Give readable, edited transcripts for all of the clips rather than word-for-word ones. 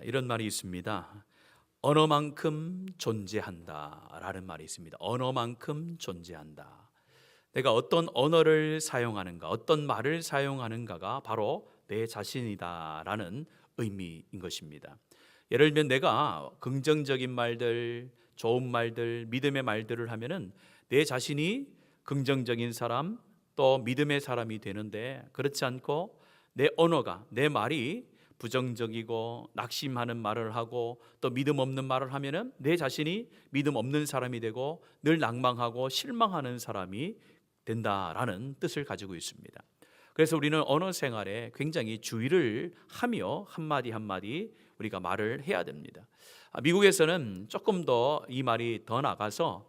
이런 말이 있습니다. 언어만큼 존재한다라는 말이 있습니다. 언어만큼 존재한다. 내가 어떤 언어를 사용하는가, 어떤 말을 사용하는가가 바로 내 자신이다라는 의미인 것입니다. 예를 들면 내가 긍정적인 말들, 좋은 말들, 믿음의 말들을 하면은 내 자신이 긍정적인 사람, 또 믿음의 사람이 되는데, 그렇지 않고 내 언어가, 내 말이 부정적이고 낙심하는 말을 하고 또 믿음 없는 말을 하면은 내 자신이 믿음 없는 사람이 되고 늘 낭망하고 실망하는 사람이 된다라는 뜻을 가지고 있습니다. 그래서 우리는 언어 생활에 굉장히 주의를 하며 한마디 한마디 우리가 말을 해야 됩니다. 미국에서는 조금 더 이 말이 더 나가서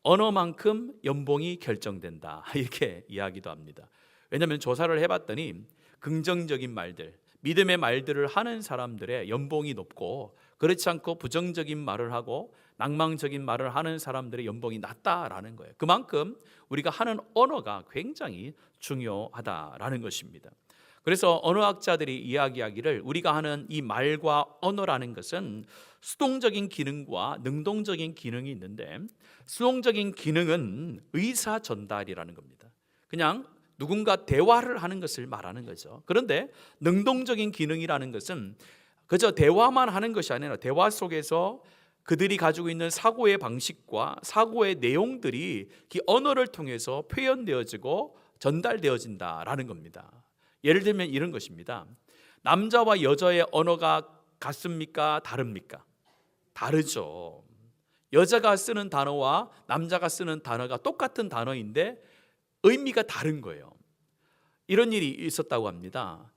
언어만큼 연봉이 결정된다 이렇게 이야기도 합니다. 왜냐하면 조사를 해봤더니 긍정적인 말들, 믿음의 말들을 하는 사람들의 연봉이 높고, 그렇지 않고 부정적인 말을 하고 낭망적인 말을 하는 사람들의 연봉이 낮다라는 거예요. 그만큼 우리가 하는 언어가 굉장히 중요하다라는 것입니다. 그래서 언어학자들이 이야기하기를 우리가 하는 이 말과 언어라는 것은 수동적인 기능과 능동적인 기능이 있는데, 수동적인 기능은 의사 전달이라는 겁니다. 그냥 누군가 대화를 하는 것을 말하는 거죠. 그런데 능동적인 기능이라는 것은 그저 대화만 하는 것이 아니라 대화 속에서 그들이 가지고 있는 사고의 방식과 사고의 내용들이 이 언어를 통해서 표현되어지고 전달되어진다라는 겁니다. 예를 들면 이런 것입니다. 남자와 여자의 언어가 같습니까? 다릅니까? 다르죠. 여자가 쓰는 단어와 남자가 쓰는 단어가 똑같은 단어인데 의미가 다른 거예요. 이런 일이 있었다고 합니다.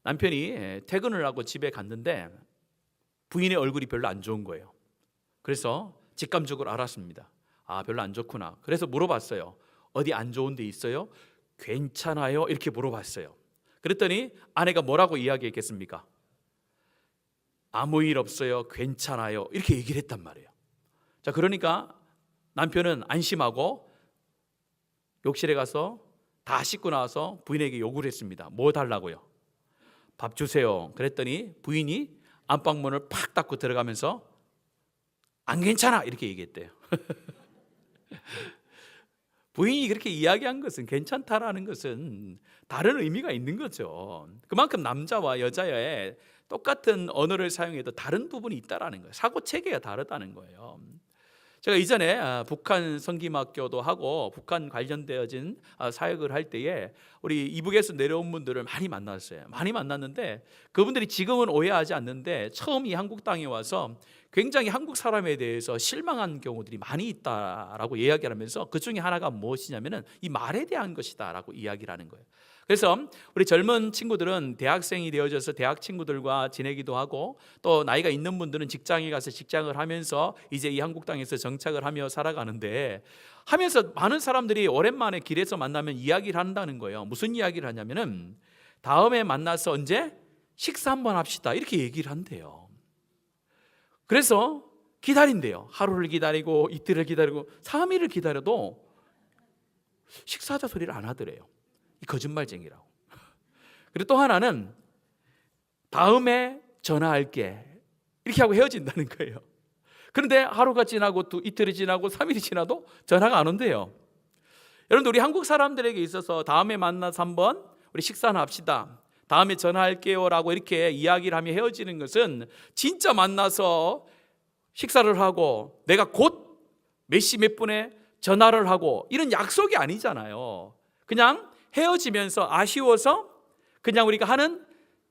남편이 퇴근을 하고 집에 갔는데 부인의 얼굴이 별로 안 좋은 거예요. 그래서 직감적으로 알았습니다. 아, 별로 안 좋구나. 그래서 물어봤어요. 어디 안 좋은 데 있어요? 괜찮아요? 이렇게 물어봤어요. 그랬더니 아내가 뭐라고 이야기했겠습니까? 아무 일 없어요. 괜찮아요. 이렇게 얘기를 했단 말이에요. 자, 그러니까 남편은 안심하고 욕실에 가서 다 씻고 나와서 부인에게 요구를 했습니다. 뭐 달라고요? 밥 주세요. 그랬더니 부인이 안방문을 팍 닫고 들어가면서 안 괜찮아 이렇게 얘기했대요. 부인이 그렇게 이야기한 것은, 괜찮다라는 것은 다른 의미가 있는 거죠. 그만큼 남자와 여자의 똑같은 언어를 사용해도 다른 부분이 있다라는 거예요. 사고 체계가 다르다는 거예요. 제가 이전에 북한 선김학교도 하고 북한 관련되어진 사역을 할 때에 우리 이북에서 내려온 분들을 많이 만났어요. 많이 만났는데 그분들이 지금은 오해하지 않는데 처음 이 한국 땅에 와서 굉장히 한국 사람에 대해서 실망한 경우들이 많이 있다라고 이야기를 하면서 그 중에 하나가 무엇이냐면은 이 말에 대한 것이다라고 이야기를 하는 거예요. 그래서 우리 젊은 친구들은 대학생이 되어져서 대학 친구들과 지내기도 하고, 또 나이가 있는 분들은 직장에 가서 직장을 하면서 이제 이 한국 땅에서 정착을 하며 살아가는데, 하면서 많은 사람들이 오랜만에 길에서 만나면 이야기를 한다는 거예요. 무슨 이야기를 하냐면은 다음에 만나서 언제 식사 한번 합시다 이렇게 얘기를 한대요. 그래서 기다린대요. 하루를 기다리고 이틀을 기다리고 3일을 기다려도 식사하자 소리를 안 하더래요. 이 거짓말쟁이라고. 그리고 또 하나는 다음에 전화할게 이렇게 하고 헤어진다는 거예요. 그런데 하루가 지나고 또 이틀이 지나고 3일이 지나도 전화가 안 온대요. 여러분들, 우리 한국 사람들에게 있어서 다음에 만나서 한번 우리 식사나 합시다, 다음에 전화할게요 라고 이렇게 이야기를 하며 헤어지는 것은 진짜 만나서 식사를 하고 내가 곧 몇 시 몇 분에 전화를 하고 이런 약속이 아니잖아요. 그냥 헤어지면서 아쉬워서 그냥 우리가 하는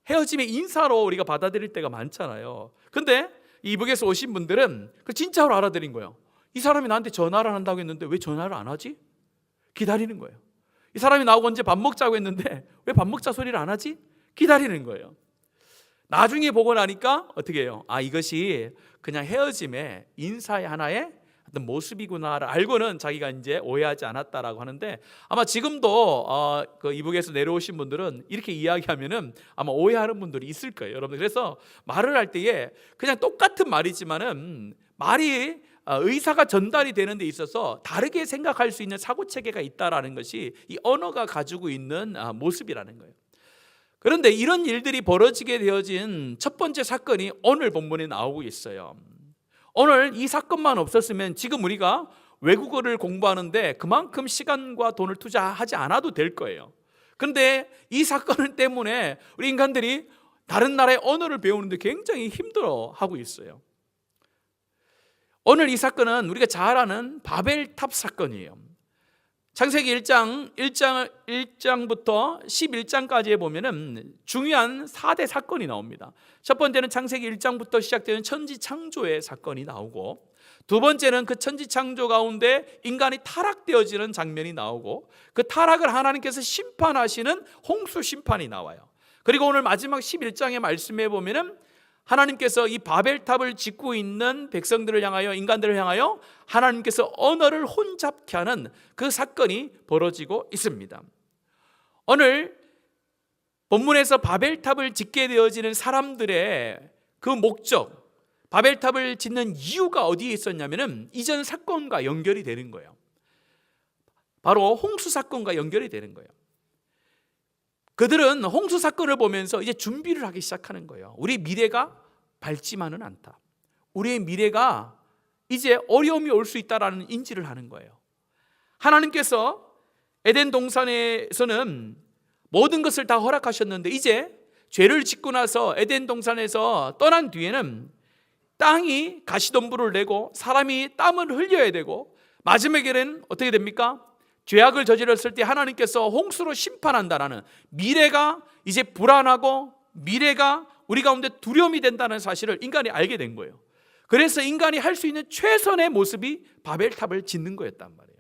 헤어짐의 인사로 우리가 받아들일 때가 많잖아요. 근데 이북에서 오신 분들은 그 진짜로 알아들인 거예요. 이 사람이 나한테 전화를 한다고 했는데 왜 전화를 안 하지? 기다리는 거예요. 이 사람이 나하고 언제 밥 먹자고 했는데 왜 밥 먹자 소리를 안 하지? 기다리는 거예요. 나중에 보고 나니까 어떻게 해요? 아, 이것이 그냥 헤어짐의 인사의 하나의 어떤 모습이구나를 알고는 자기가 이제 오해하지 않았다라고 하는데, 아마 지금도 그 이북에서 내려오신 분들은 이렇게 이야기하면은 아마 오해하는 분들이 있을 거예요, 여러분들. 그래서 말을 할 때에 그냥 똑같은 말이지만은 말이 의사가 전달이 되는 데 있어서 다르게 생각할 수 있는 사고 체계가 있다라는 것이 이 언어가 가지고 있는 모습이라는 거예요. 그런데 이런 일들이 벌어지게 되어진 첫 번째 사건이 오늘 본문에 나오고 있어요. 오늘 이 사건만 없었으면 지금 우리가 외국어를 공부하는데 그만큼 시간과 돈을 투자하지 않아도 될 거예요. 그런데 이 사건 때문에 우리 인간들이 다른 나라의 언어를 배우는데 굉장히 힘들어하고 있어요. 오늘 이 사건은 우리가 잘 아는 바벨탑 사건이에요. 창세기 1장부터 11장까지에 보면은 중요한 4대 사건이 나옵니다. 첫 번째는 창세기 1장부터 시작되는 천지창조의 사건이 나오고, 두 번째는 그 천지창조 가운데 인간이 타락되어지는 장면이 나오고, 그 타락을 하나님께서 심판하시는 홍수 심판이 나와요. 그리고 오늘 마지막 11장의 말씀에 보면은 하나님께서 이 바벨탑을 짓고 있는 백성들을 향하여, 인간들을 향하여 하나님께서 언어를 혼잡케 하는 그 사건이 벌어지고 있습니다. 오늘 본문에서 바벨탑을 짓게 되어지는 사람들의 그 목적, 바벨탑을 짓는 이유가 어디에 있었냐면은 이전 사건과 연결이 되는 거예요. 바로 홍수 사건과 연결이 되는 거예요. 그들은 홍수 사건을 보면서 이제 준비를 하기 시작하는 거예요. 우리 미래가 밝지만은 않다. 우리의 미래가 이제 어려움이 올 수 있다라는 인지를 하는 거예요. 하나님께서 에덴 동산에서는 모든 것을 다 허락하셨는데 이제 죄를 짓고 나서 에덴 동산에서 떠난 뒤에는 땅이 가시덤불을 내고 사람이 땀을 흘려야 되고, 마지막에는 어떻게 됩니까? 죄악을 저질렀을 때 하나님께서 홍수로 심판한다라는, 미래가 이제 불안하고 미래가 우리 가운데 두려움이 된다는 사실을 인간이 알게 된 거예요. 그래서 인간이 할 수 있는 최선의 모습이 바벨탑을 짓는 거였단 말이에요.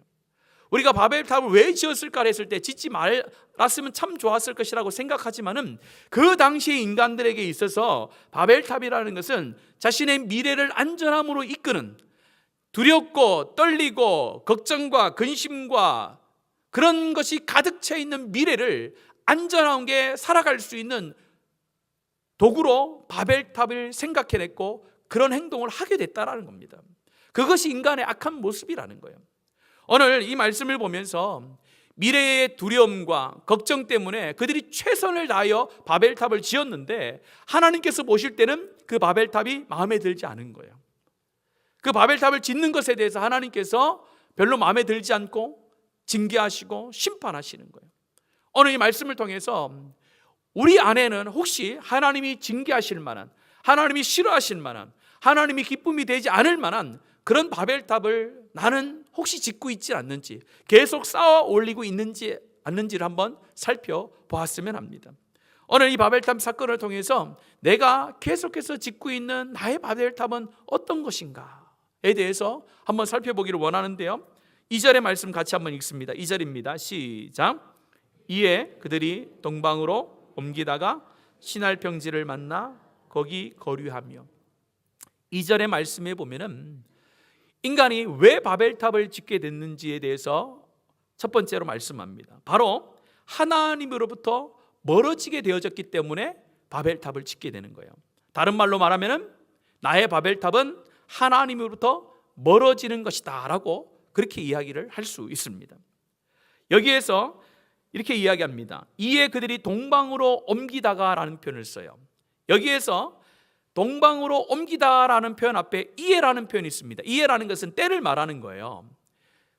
우리가 바벨탑을 왜 지었을까 했을 때 짓지 말았으면 참 좋았을 것이라고 생각하지만은 그 당시의 인간들에게 있어서 바벨탑이라는 것은 자신의 미래를 안전함으로 이끄는, 두렵고 떨리고 걱정과 근심과 그런 것이 가득 차 있는 미래를 안전하게 살아갈 수 있는 도구로 바벨탑을 생각해냈고 그런 행동을 하게 됐다라는 겁니다. 그것이 인간의 악한 모습이라는 거예요. 오늘 이 말씀을 보면서 미래의 두려움과 걱정 때문에 그들이 최선을 다하여 바벨탑을 지었는데 하나님께서 보실 때는 그 바벨탑이 마음에 들지 않은 거예요. 그 바벨탑을 짓는 것에 대해서 하나님께서 별로 마음에 들지 않고 징계하시고 심판하시는 거예요. 오늘 이 말씀을 통해서 우리 안에는 혹시 하나님이 징계하실 만한, 하나님이 싫어하실 만한, 하나님이 기쁨이 되지 않을 만한 그런 바벨탑을 나는 혹시 짓고 있지 않는지, 계속 쌓아 올리고 있는지 않는지를 한번 살펴보았으면 합니다. 오늘 이 바벨탑 사건을 통해서 내가 계속해서 짓고 있는 나의 바벨탑은 어떤 것인가에 대해서 한번 살펴보기를 원하는데요. 2절의 말씀 같이 한번 읽습니다. 2절입니다. 시작. 이에 그들이 동방으로 옮기다가 시날 평지를 만나 거기 거류하며. 2절의 말씀에 보면은 인간이 왜 바벨탑을 짓게 됐는지에 대해서 첫 번째로 말씀합니다. 바로 하나님으로부터 멀어지게 되어졌기 때문에 바벨탑을 짓게 되는 거예요. 다른 말로 말하면은 나의 바벨탑은 하나님으로부터 멀어지는 것이다 라고 그렇게 이야기를 할 수 있습니다. 여기에서 이렇게 이야기합니다. 이에 그들이 동방으로 옮기다가 라는 표현을 써요. 여기에서 동방으로 옮기다라는 표현 앞에 이에라는 표현이 있습니다. 이에라는 것은 때를 말하는 거예요.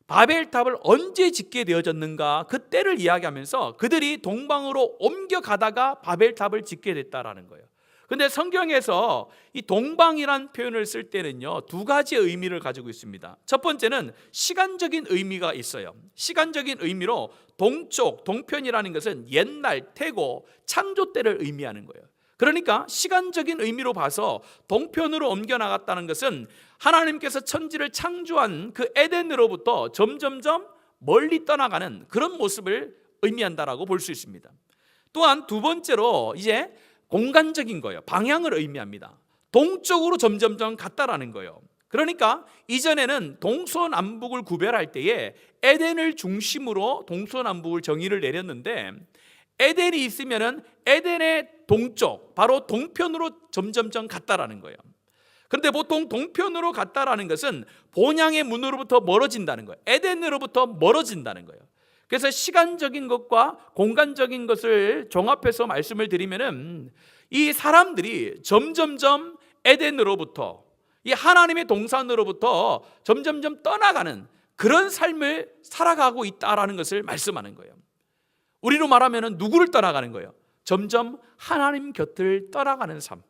바벨탑을 언제 짓게 되어졌는가, 그 때를 이야기하면서 그들이 동방으로 옮겨가다가 바벨탑을 짓게 됐다라는 거예요. 근데 성경에서 이 동방이란 표현을 쓸 때는요, 두 가지의 의미를 가지고 있습니다. 첫 번째는 시간적인 의미가 있어요. 시간적인 의미로 동쪽, 동편이라는 것은 옛날, 태고, 창조 때를 의미하는 거예요. 그러니까 시간적인 의미로 봐서 동편으로 옮겨 나갔다는 것은 하나님께서 천지를 창조한 그 에덴으로부터 점점점 멀리 떠나가는 그런 모습을 의미한다라고 볼 수 있습니다. 또한 두 번째로 이제 공간적인 거예요. 방향을 의미합니다. 동쪽으로 점점점 갔다라는 거예요. 그러니까 이전에는 동서남북을 구별할 때에 에덴을 중심으로 동서남북을 정의를 내렸는데, 에덴이 있으면은 에덴의 동쪽, 바로 동편으로 점점점 갔다라는 거예요. 그런데 보통 동편으로 갔다라는 것은 본향의 문으로부터 멀어진다는 거예요. 에덴으로부터 멀어진다는 거예요. 그래서 시간적인 것과 공간적인 것을 종합해서 말씀을 드리면은 이 사람들이 점점점 에덴으로부터, 이 하나님의 동산으로부터 점점점 떠나가는 그런 삶을 살아가고 있다라는 것을 말씀하는 거예요. 우리로 말하면 누구를 떠나가는 거예요? 점점 하나님 곁을 떠나가는 삶,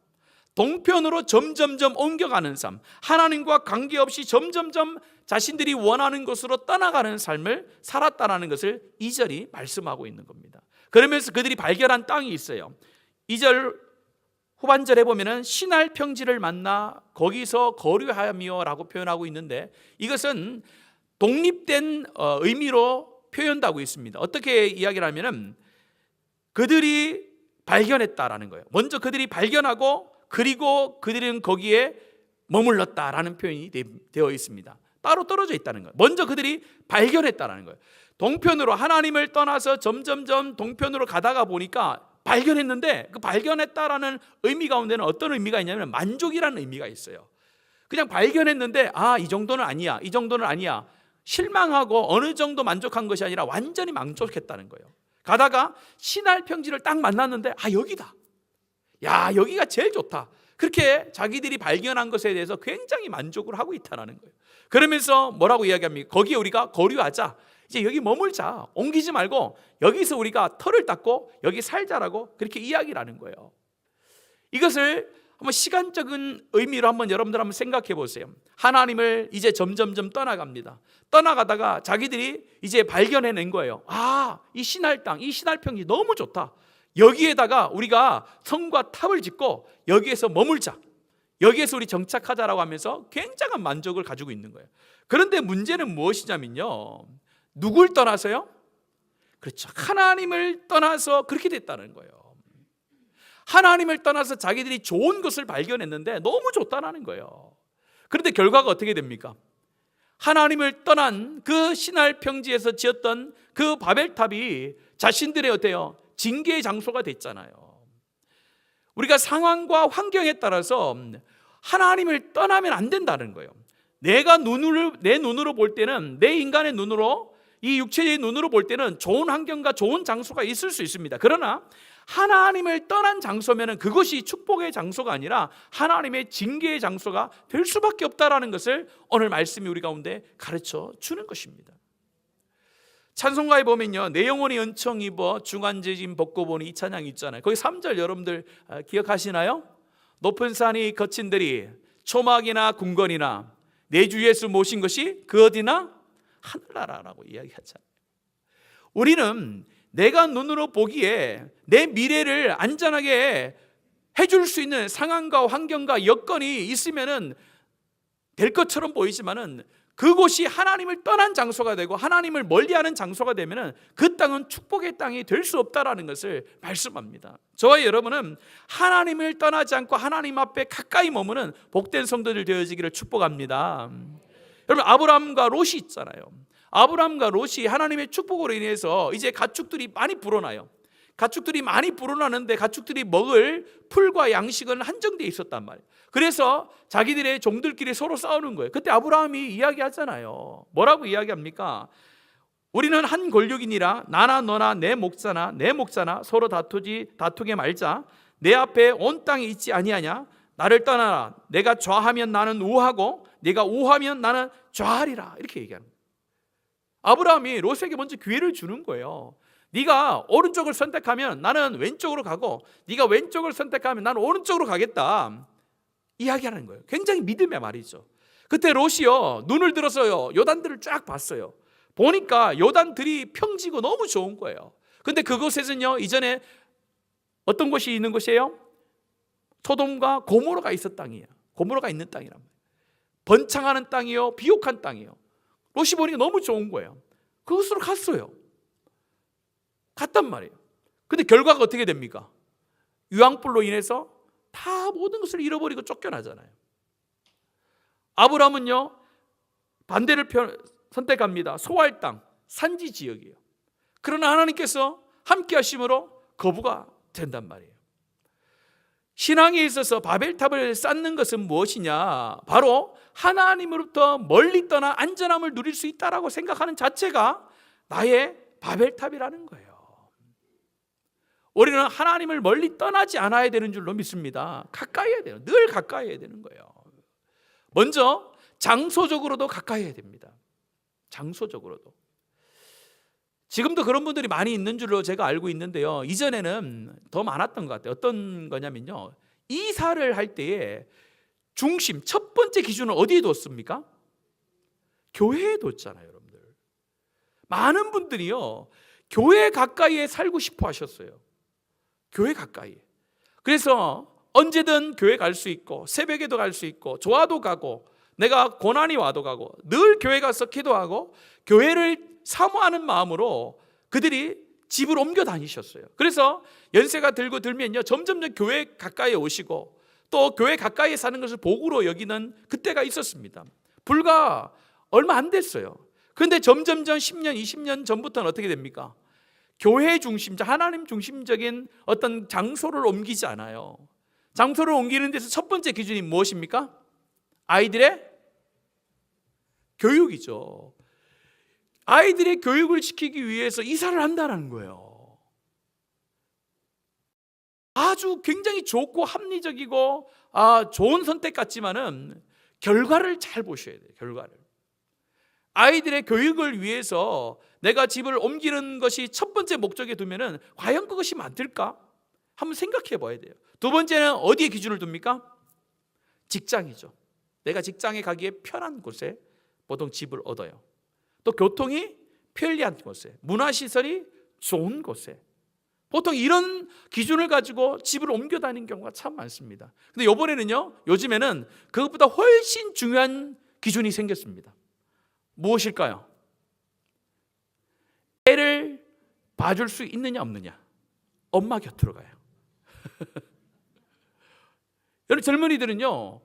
동편으로 점점점 옮겨가는 삶, 하나님과 관계없이 점점점 자신들이 원하는 것으로 떠나가는 삶을 살았다라는 것을 2절이 말씀하고 있는 겁니다. 그러면서 그들이 발견한 땅이 있어요. 2절 후반절에 보면은 시날 평지를 만나 거기서 거류하며 라고 표현하고 있는데, 이것은 독립된 의미로 표현하고 있습니다. 어떻게 이야기를 하면은 그들이 발견했다라는 거예요. 먼저 그들이 발견하고 그리고 그들은 거기에 머물렀다라는 표현이 되어 있습니다. 따로 떨어져 있다는 거예요. 먼저 그들이 발견했다라는 거예요. 동편으로 하나님을 떠나서 점점점 동편으로 가다가 보니까 발견했는데, 그 발견했다라는 의미 가운데는 어떤 의미가 있냐면 만족이라는 의미가 있어요. 그냥 발견했는데 이 정도는 아니야, 이 정도는 아니야, 실망하고 어느 정도 만족한 것이 아니라 완전히 만족했다는 거예요. 가다가 시날 평지를 딱 만났는데 여기다, 야 여기가 제일 좋다, 그렇게 자기들이 발견한 것에 대해서 굉장히 만족을 하고 있다는 거예요. 그러면서 뭐라고 이야기합니까? 거기에 우리가 거류하자, 이제 여기 머물자, 옮기지 말고 여기서 우리가 터를 닦고 여기 살자라고 그렇게 이야기를 하는 거예요. 이것을 한번 시간적인 의미로 여러분들 한번 생각해 보세요. 하나님을 이제 점점점 떠나갑니다. 떠나가다가 자기들이 이제 발견해낸 거예요. 이 시날 땅, 이 시날 평지 너무 좋다, 여기에다가 우리가 성과 탑을 짓고 여기에서 머물자, 여기에서 우리 정착하자라고 하면서 굉장한 만족을 가지고 있는 거예요. 그런데 문제는 무엇이냐면요, 누굴 떠나서요? 그렇죠, 하나님을 떠나서 그렇게 됐다는 거예요. 하나님을 떠나서 자기들이 좋은 것을 발견했는데 너무 좋다는 거예요. 그런데 결과가 어떻게 됩니까? 하나님을 떠난 그 시날 평지에서 지었던 그 바벨탑이 자신들의 어때요? 징계의 장소가 됐잖아요. 우리가 상황과 환경에 따라서 하나님을 떠나면 안 된다는 거예요. 내 눈으로 볼 때는, 내 인간의 눈으로, 이 육체의 눈으로 볼 때는 좋은 환경과 좋은 장소가 있을 수 있습니다. 그러나 하나님을 떠난 장소면 그것이 축복의 장소가 아니라 하나님의 징계의 장소가 될 수밖에 없다라는 것을 오늘 말씀이 우리 가운데 가르쳐 주는 것입니다. 찬송가에 보면요, 내 영혼이 은총 입어 중환제진 벗고 보니, 이 찬양이 있잖아요. 거기 3절 여러분들 기억하시나요? 높은 산이 거친들이 초막이나 궁궐이나 내 주 예수 모신 것이 그 어디나 하늘나라라고 이야기하잖아요. 우리는 내가 눈으로 보기에 내 미래를 안전하게 해줄 수 있는 상황과 환경과 여건이 있으면은 될 것처럼 보이지만은, 그곳이 하나님을 떠난 장소가 되고 하나님을 멀리하는 장소가 되면은 그 땅은 축복의 땅이 될 수 없다라는 것을 말씀합니다. 저와 여러분은 하나님을 떠나지 않고 하나님 앞에 가까이 머무는 복된 성도들 되어지기를 축복합니다. 여러분, 아브라함과 롯이 있잖아요. 아브라함과 롯이 하나님의 축복으로 인해서 이제 가축들이 많이 불어나요. 가축들이 많이 불어나는데 가축들이 먹을 풀과 양식은 한정되어 있었단 말이에요. 그래서 자기들의 종들끼리 서로 싸우는 거예요. 그때 아브라함이 이야기하잖아요. 뭐라고 이야기합니까? 우리는 한 권력이니라, 나나 너나 내 목자나 서로 다투게 말자. 내 앞에 온 땅이 있지 아니하냐? 나를 떠나라. 내가 좌하면 나는 우하고 네가 우하면 나는 좌하리라. 이렇게 얘기하는 거예요. 아브라함이 롯에게 먼저 기회를 주는 거예요. 네가 오른쪽을 선택하면 나는 왼쪽으로 가고, 네가 왼쪽을 선택하면 나는 오른쪽으로 가겠다, 이야기하는 거예요. 굉장히 믿음의 말이죠. 그때 롯이요, 눈을 들어서요, 요단들을 쫙 봤어요. 보니까 요단들이 평지고 너무 좋은 거예요. 근데 그곳에서는요, 이전에 어떤 곳이 있는 곳이에요? 소돔과 고모라가 있었던 땅이에요. 고모라가 있는 땅이란 말이에요. 번창하는 땅이요, 비옥한 땅이요. 롯이 보니까 너무 좋은 거예요. 그곳으로 갔어요. 갔단 말이에요. 근데 결과가 어떻게 됩니까? 유황불로 인해서 다 모든 것을 잃어버리고 쫓겨나잖아요. 아브라함은요, 반대를 선택합니다. 소할 땅, 산지 지역이에요. 그러나 하나님께서 함께 하심으로 거부가 된단 말이에요. 신앙에 있어서 바벨탑을 쌓는 것은 무엇이냐? 바로 하나님으로부터 멀리 떠나 안전함을 누릴 수 있다라고 생각하는 자체가 나의 바벨탑이라는 거예요. 우리는 하나님을 멀리 떠나지 않아야 되는 줄로 믿습니다. 가까이 해야 돼요. 늘 가까이 해야 되는 거예요. 먼저 장소적으로도 가까이 해야 됩니다. 장소적으로도. 지금도 그런 분들이 많이 있는 줄로 제가 알고 있는데요. 이전에는 더 많았던 것 같아요. 어떤 거냐면요, 이사를 할 때에 중심, 첫 번째 기준을 어디에 뒀습니까? 교회에 뒀잖아요, 여러분들. 많은 분들이요, 교회 가까이에 살고 싶어 하셨어요. 교회 가까이. 그래서 언제든 교회 갈 수 있고, 새벽에도 갈 수 있고, 좋아도 가고, 내가 고난이 와도 가고, 늘 교회 가서 기도하고, 교회를 사모하는 마음으로 그들이 집을 옮겨 다니셨어요. 그래서 연세가 들면요, 점점 교회 가까이에 오시고, 또 교회 가까이에 사는 것을 복으로 여기는 그때가 있었습니다. 불과 얼마 안 됐어요. 그런데 점점 10년, 20년 전부터는 어떻게 됩니까? 교회 중심적, 하나님 중심적인 어떤 장소를 옮기지 않아요. 장소를 옮기는 데서 첫 번째 기준이 무엇입니까? 아이들의 교육이죠. 아이들의 교육을 시키기 위해서 이사를 한다는 거예요. 아주 굉장히 좋고 합리적이고 좋은 선택 같지만은 결과를 잘 보셔야 돼요. 결과를. 아이들의 교육을 위해서 내가 집을 옮기는 것이 첫 번째 목적에 두면은 과연 그것이 맞을까? 한번 생각해 봐야 돼요. 두 번째는 어디에 기준을 둡니까? 직장이죠. 내가 직장에 가기에 편한 곳에 보통 집을 얻어요. 또 교통이 편리한 곳에, 문화시설이 좋은 곳에, 보통 이런 기준을 가지고 집을 옮겨 다니는 경우가 참 많습니다. 근데 요즘에는 그것보다 훨씬 중요한 기준이 생겼습니다. 무엇일까요? 애를 봐줄 수 있느냐 없느냐. 엄마 곁으로 가요. 여러분, 젊은이들은요,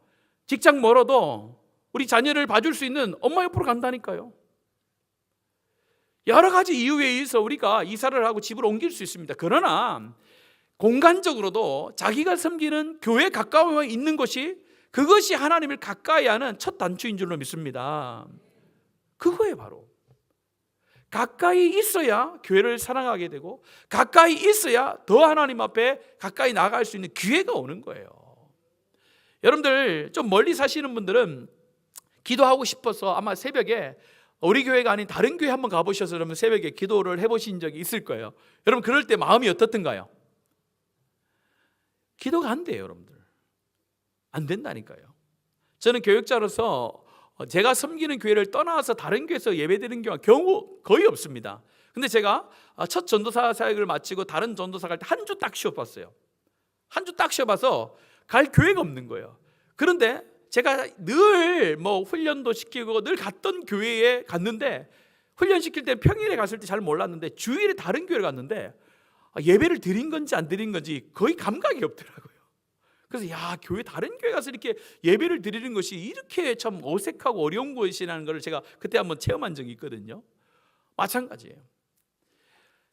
직장 멀어도 우리 자녀를 봐줄 수 있는 엄마 옆으로 간다니까요. 여러 가지 이유에 의해서 우리가 이사를 하고 집을 옮길 수 있습니다. 그러나 공간적으로도 자기가 섬기는 교회 가까움에 있는 것이, 그것이 하나님을 가까이 하는 첫 단추인 줄로 믿습니다. 그거예요. 바로 가까이 있어야 교회를 사랑하게 되고, 가까이 있어야 더 하나님 앞에 가까이 나아갈 수 있는 기회가 오는 거예요. 여러분들 좀 멀리 사시는 분들은 기도하고 싶어서 아마 새벽에 우리 교회가 아닌 다른 교회 한번 가보셔서 그러면 새벽에 기도를 해보신 적이 있을 거예요. 여러분, 그럴 때 마음이 어떻던가요? 기도가 안 돼요, 여러분들. 안 된다니까요. 저는 교육자로서 제가 섬기는 교회를 떠나서 다른 교회에서 예배드리는 경우 거의 없습니다. 근데 제가 첫 전도사 사역을 마치고 다른 전도사 갈 때 한 주 딱 쉬어봤어요. 한 주 딱 쉬어봐서 갈 교회가 없는 거예요. 그런데 제가 늘 훈련도 시키고 늘 갔던 교회에 갔는데, 훈련 시킬 때 평일에 갔을 때 잘 몰랐는데 주일에 다른 교회를 갔는데 예배를 드린 건지 안 드린 건지 거의 감각이 없더라고요. 그래서 교회 다른 교회 가서 이렇게 예배를 드리는 것이 이렇게 참 어색하고 어려운 것이라는 걸 제가 그때 한번 체험한 적이 있거든요. 마찬가지예요.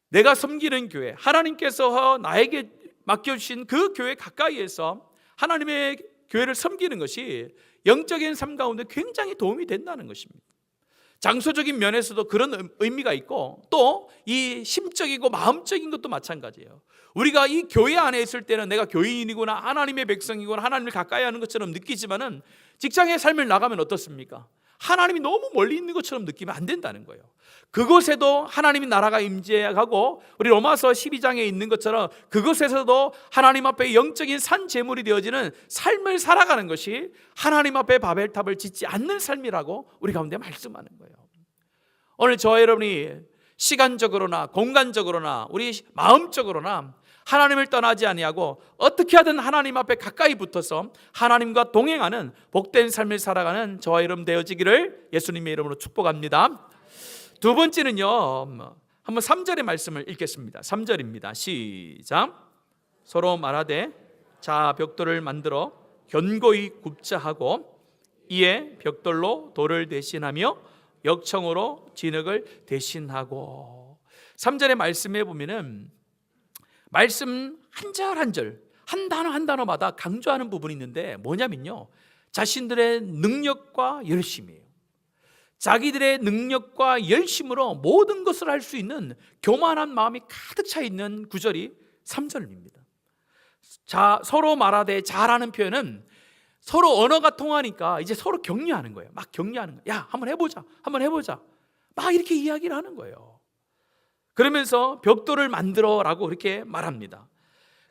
내가 섬기는 교회, 하나님께서 나에게 맡겨주신 그 교회 가까이에서 하나님의 교회를 섬기는 것이 영적인 삶 가운데 굉장히 도움이 된다는 것입니다. 장소적인 면에서도 그런 의미가 있고, 또 이 심적이고 마음적인 것도 마찬가지예요. 우리가 이 교회 안에 있을 때는 내가 교인이구나, 하나님의 백성이구나, 하나님을 가까이 하는 것처럼 느끼지만은 직장의 삶을 나가면 어떻습니까? 하나님이 너무 멀리 있는 것처럼 느끼면 안 된다는 거예요. 그곳에도 하나님의 나라가 임재하고, 우리 로마서 12장에 있는 것처럼 그곳에서도 하나님 앞에 영적인 산 제물이 되어지는 삶을 살아가는 것이 하나님 앞에 바벨탑을 짓지 않는 삶이라고 우리 가운데 말씀하는 거예요. 오늘 저와 여러분이 시간적으로나 공간적으로나 우리 마음적으로나 하나님을 떠나지 아니하고 어떻게 하든 하나님 앞에 가까이 붙어서 하나님과 동행하는 복된 삶을 살아가는 저와 여러분 되어지기를 예수님의 이름으로 축복합니다. 두 번째는요, 한번 3절의 말씀을 읽겠습니다. 3절입니다. 시작. 서로 말하되 자 벽돌을 만들어 견고히 굽자 하고, 이에 벽돌로 돌을 대신하며 역청으로 진흙을 대신하고. 3절의 말씀에 보면은 말씀 한 절 한 절, 한 단어 한 단어마다 강조하는 부분이 있는데 뭐냐면요, 자신들의 능력과 열심이에요. 자기들의 능력과 열심으로 모든 것을 할 수 있는 교만한 마음이 가득 차 있는 구절이 3절입니다. 자, 서로 말하되 자라는 표현은 서로 언어가 통하니까 이제 서로 격려하는 거예요. 막 격려하는 거예요. 야, 한번 해보자, 한번 해보자. 막 이렇게 이야기를 하는 거예요. 그러면서 벽돌을 만들어라고 이렇게 말합니다.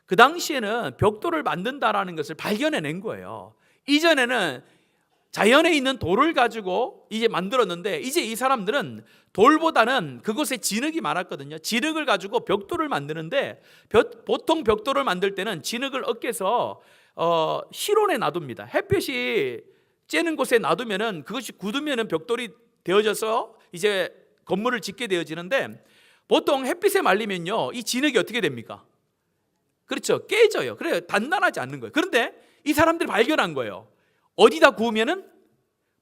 그 당시에는 벽돌을 만든다라는 것을 발견해낸 거예요. 이전에는 자연에 있는 돌을 가지고 이제 만들었는데, 이제 이 사람들은 돌보다는 그곳에 진흙이 많았거든요. 진흙을 가지고 벽돌을 만드는데, 보통 벽돌을 만들 때는 진흙을 얽혀서 실온에 놔둡니다. 햇볕이 쬐는 곳에 놔두면은 그것이 굳으면은 벽돌이 되어져서 이제 건물을 짓게 되어지는데, 보통 햇빛에 말리면요, 이 진흙이 어떻게 됩니까? 그렇죠, 깨져요. 그래요, 단단하지 않는 거예요. 그런데 이 사람들이 발견한 거예요. 어디다 구우면은,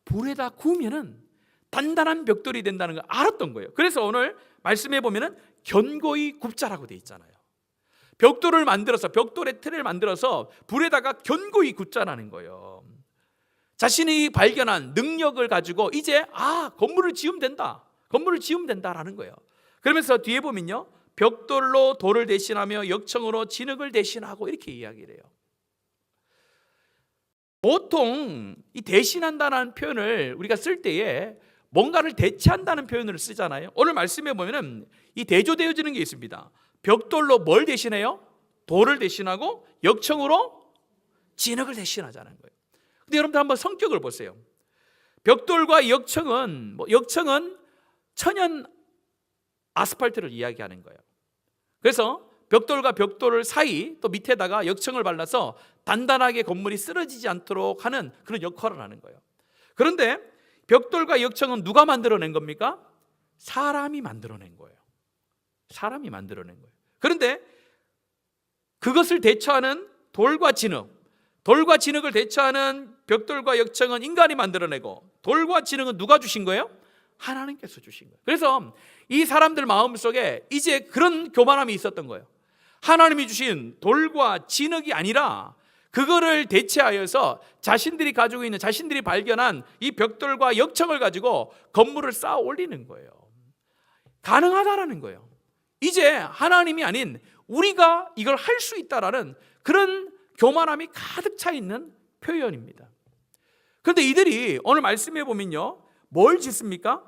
불에다 구우면은 단단한 벽돌이 된다는 걸 알았던 거예요. 그래서 오늘 말씀해 보면은 견고히 굽자라고 돼 있잖아요. 벽돌을 만들어서, 벽돌의 틀을 만들어서 불에다가 견고히 굽자라는 거예요. 자신이 발견한 능력을 가지고 이제 건물을 지으면 된다, 건물을 지으면 된다라는 거예요. 그러면서 뒤에 보면요, 벽돌로 돌을 대신하며 역청으로 진흙을 대신하고 이렇게 이야기를 해요. 보통 이 대신한다는 표현을 우리가 쓸 때에 뭔가를 대체한다는 표현을 쓰잖아요. 오늘 말씀해 보면은 이 대조되어지는 게 있습니다. 벽돌로 뭘 대신해요? 돌을 대신하고 역청으로 진흙을 대신하자는 거예요. 근데 여러분들 한번 성격을 보세요. 벽돌과 역청은 역청은 천연 아스팔트를 이야기하는 거예요. 그래서 벽돌과 벽돌 사이 또 밑에다가 역청을 발라서 단단하게 건물이 쓰러지지 않도록 하는 그런 역할을 하는 거예요. 그런데 벽돌과 역청은 누가 만들어낸 겁니까? 사람이 만들어낸 거예요. 사람이 만들어낸 거예요. 그런데 그것을 대처하는 돌과 진흙, 돌과 진흙을 대처하는 벽돌과 역청은 인간이 만들어내고, 돌과 진흙은 누가 주신 거예요? 하나님께서 주신 거예요. 그래서 이 사람들 마음속에 이제 그런 교만함이 있었던 거예요. 하나님이 주신 돌과 진흙이 아니라 그거를 대체하여서 자신들이 가지고 있는, 자신들이 발견한 이 벽돌과 역청을 가지고 건물을 쌓아 올리는 거예요. 가능하다라는 거예요. 이제 하나님이 아닌 우리가 이걸 할 수 있다라는 그런 교만함이 가득 차 있는 표현입니다. 그런데 이들이 오늘 말씀해 보면요, 뭘 짓습니까?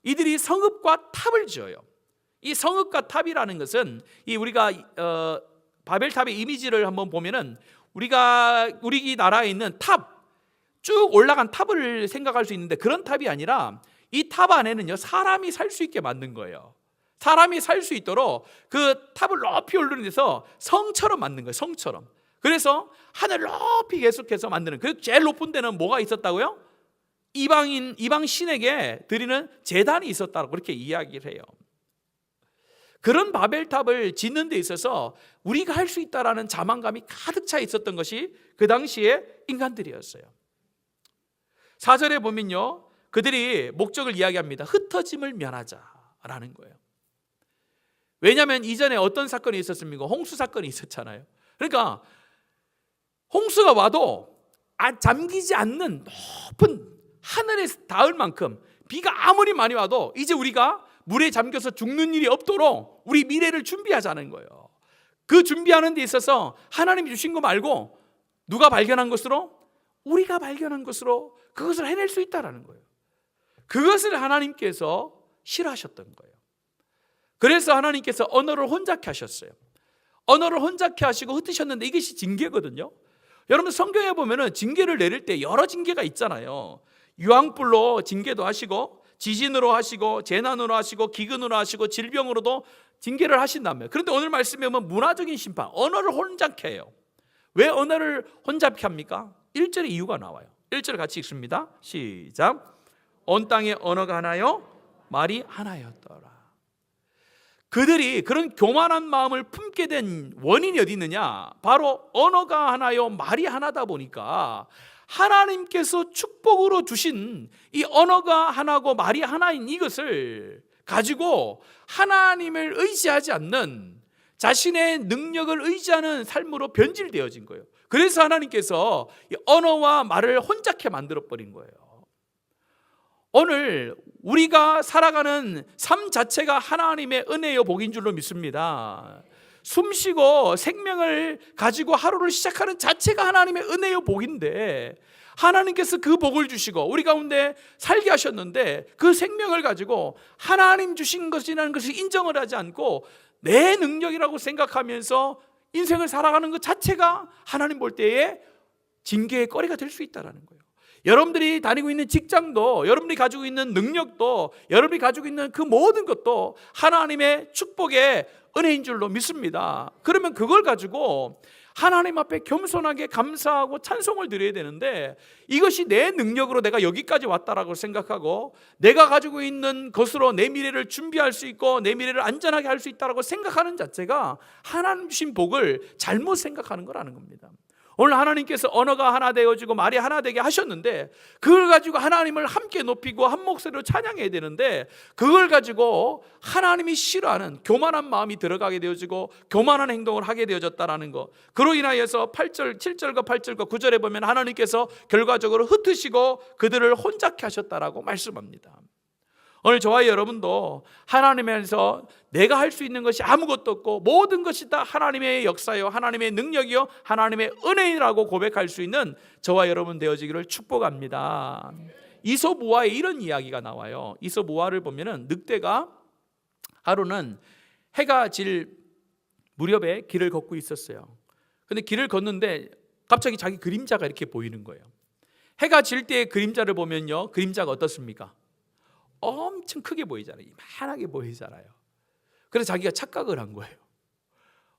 이들이 성읍과 탑을 지어요. 이 성읍과 탑이라는 것은 이 우리가 바벨탑의 이미지를 한번 보면은 우리 나라에 있는 탑, 쭉 올라간 탑을 생각할 수 있는데, 그런 탑이 아니라 이 탑 안에는요, 사람이 살 수 있게 만든 거예요. 사람이 살 수 있도록 그 탑을 높이 올리는 데서 성처럼 만든 거예요. 성처럼. 그래서 하늘 높이 계속해서 만드는, 그 제일 높은 데는 뭐가 있었다고요? 이방 신에게 드리는 제단이 있었다고 그렇게 이야기를 해요. 그런 바벨탑을 짓는 데 있어서 우리가 할 수 있다라는 자만감이 가득 차 있었던 것이 그 당시의 인간들이었어요. 4절에 보면요, 그들이 목적을 이야기합니다. 흩어짐을 면하자라는 거예요. 왜냐하면 이전에 어떤 사건이 있었습니까? 홍수 사건이 있었잖아요. 그러니까 홍수가 와도 잠기지 않는 높은 하늘에 닿을 만큼 비가 아무리 많이 와도 이제 우리가 물에 잠겨서 죽는 일이 없도록 우리 미래를 준비하자는 거예요. 그 준비하는 데 있어서 하나님이 주신 거 말고 누가 발견한 것으로? 우리가 발견한 것으로 그것을 해낼 수 있다는 거예요. 그것을 하나님께서 싫어하셨던 거예요. 그래서 하나님께서 언어를 혼잡케 하셨어요. 언어를 혼잡케 하시고 흩으셨는데 이것이 징계거든요. 여러분 성경에 보면은 징계를 내릴 때 여러 징계가 있잖아요. 유황불로 징계도 하시고, 지진으로 하시고, 재난으로 하시고, 기근으로 하시고, 질병으로도 징계를 하신다며. 그런데 오늘 말씀에 보면 문화적인 심판, 언어를 혼잡케 해요. 왜 언어를 혼잡케 합니까? 1절에 이유가 나와요. 1절 같이 읽습니다. 시작. 온 땅에 언어가 하나요, 말이 하나였더라. 그들이 그런 교만한 마음을 품게 된 원인이 어디 있느냐? 바로 언어가 하나요, 말이 하나다 보니까 하나님께서 축복으로 주신 이 언어가 하나고 말이 하나인 이것을 가지고 하나님을 의지하지 않는, 자신의 능력을 의지하는 삶으로 변질되어진 거예요. 그래서 하나님께서 이 언어와 말을 혼잡케 만들어버린 거예요. 오늘 우리가 살아가는 삶 자체가 하나님의 은혜요 복인 줄로 믿습니다. 숨쉬고 생명을 가지고 하루를 시작하는 자체가 하나님의 은혜요 복인데, 하나님께서 그 복을 주시고 우리 가운데 살게 하셨는데, 그 생명을 가지고 하나님 주신 것이라는 것을 인정을 하지 않고 내 능력이라고 생각하면서 인생을 살아가는 것 자체가 하나님 볼 때에 징계의 거리가 될 수 있다는 거예요. 여러분들이 다니고 있는 직장도, 여러분들이 가지고 있는 능력도, 여러분이 가지고 있는 그 모든 것도 하나님의 축복의 은혜인 줄로 믿습니다. 그러면 그걸 가지고 하나님 앞에 겸손하게 감사하고 찬송을 드려야 되는데, 이것이 내 능력으로 내가 여기까지 왔다라고 생각하고 내가 가지고 있는 것으로 내 미래를 준비할 수 있고 내 미래를 안전하게 할 수 있다라고 생각하는 자체가 하나님 주신 복을 잘못 생각하는 거라는 겁니다. 오늘 하나님께서 언어가 하나 되어지고 말이 하나 되게 하셨는데, 그걸 가지고 하나님을 함께 높이고 한 목소리로 찬양해야 되는데, 그걸 가지고 하나님이 싫어하는 교만한 마음이 들어가게 되어지고 교만한 행동을 하게 되어졌다는 것, 그로 인하여서 7절과 8절과 9절에 보면 하나님께서 결과적으로 흩으시고 그들을 혼잡케 하셨다라고 말씀합니다. 오늘 저와 여러분도 하나님에서 내가 할 수 있는 것이 아무것도 없고 모든 것이 다 하나님의 역사요, 하나님의 능력이요, 하나님의 은혜라고 고백할 수 있는 저와 여러분 되어지기를 축복합니다. 이솝우화에 이런 이야기가 나와요. 이솝우화를 보면은 늑대가 하루는 해가 질 무렵에 길을 걷고 있었어요. 근데 길을 걷는데 갑자기 자기 그림자가 이렇게 보이는 거예요. 해가 질 때의 그림자를 보면요, 그림자가 어떻습니까? 엄청 크게 보이잖아요. 이만하게 보이잖아요. 그래서 자기가 착각을 한 거예요.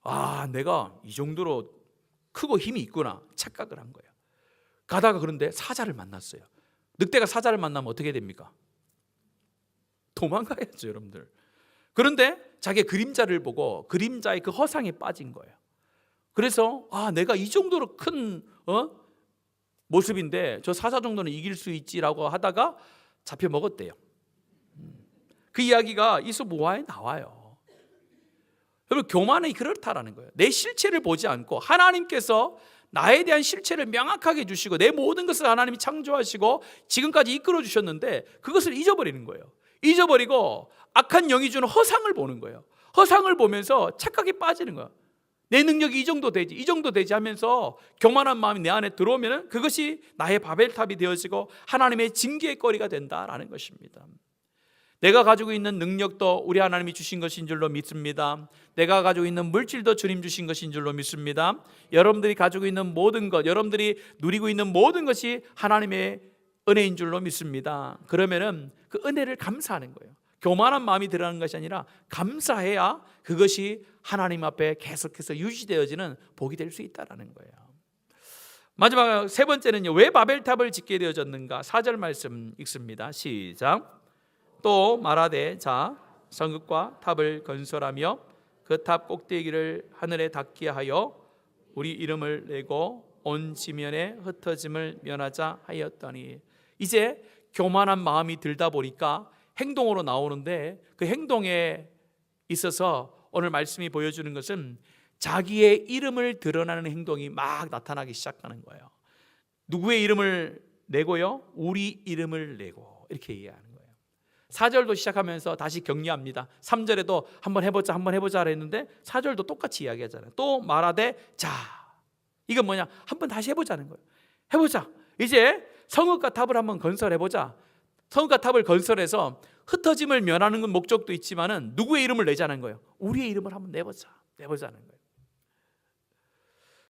아, 내가 이 정도로 크고 힘이 있구나 착각을 한 거예요. 가다가 그런데 사자를 만났어요. 늑대가 사자를 만나면 어떻게 됩니까? 도망가야죠, 여러분들. 그런데 자기의 그림자를 보고 그림자의 그 허상에 빠진 거예요. 그래서 내가 이 정도로 큰 모습인데 저 사자 정도는 이길 수 있지라고 하다가 잡혀 먹었대요. 그 이야기가 이솝우화에 나와요. 여러분, 교만이 그렇다라는 거예요. 내 실체를 보지 않고 하나님께서 나에 대한 실체를 명확하게 주시고 내 모든 것을 하나님이 창조하시고 지금까지 이끌어 주셨는데 그것을 잊어버리는 거예요. 잊어버리고 악한 영이 주는 허상을 보는 거예요. 허상을 보면서 착각에 빠지는 거예요. 내 능력이 이 정도 되지, 이 정도 되지 하면서 교만한 마음이 내 안에 들어오면 그것이 나의 바벨탑이 되어지고 하나님의 징계의 거리가 된다라는 것입니다. 내가 가지고 있는 능력도 우리 하나님이 주신 것인 줄로 믿습니다. 내가 가지고 있는 물질도 주님 주신 것인 줄로 믿습니다. 여러분들이 가지고 있는 모든 것, 여러분들이 누리고 있는 모든 것이 하나님의 은혜인 줄로 믿습니다. 그러면은 그 은혜를 감사하는 거예요. 교만한 마음이 들어가는 것이 아니라 감사해야 그것이 하나님 앞에 계속해서 유지되어지는 복이 될 수 있다는 거예요. 마지막 세 번째는요, 왜 바벨탑을 짓게 되어졌는가? 4절 말씀 읽습니다. 시작. 또 말하되 자 성읍과 탑을 건설하며 그 탑 꼭대기를 하늘에 닿게 하여 우리 이름을 내고 온 지면에 흩어짐을 면하자 하였더니, 이제 교만한 마음이 들다 보니까 행동으로 나오는데 그 행동에 있어서 오늘 말씀이 보여주는 것은 자기의 이름을 드러나는 행동이 막 나타나기 시작하는 거예요. 누구의 이름을 내고요? 우리 이름을 내고, 이렇게 이해하는 거예요. 4절도 시작하면서 다시 격려합니다. 3절에도 한번 해보자 했는데 4절도 똑같이 이야기하잖아요. 또 말하되 자, 이건 뭐냐? 한번 다시 해보자는 거예요. 해보자. 이제 성읍과 탑을 한번 건설해보자. 성읍과 탑을 건설해서 흩어짐을 면하는 목적도 있지만은 누구의 이름을 내자는 거예요? 우리의 이름을 한번 내보자는 거예요.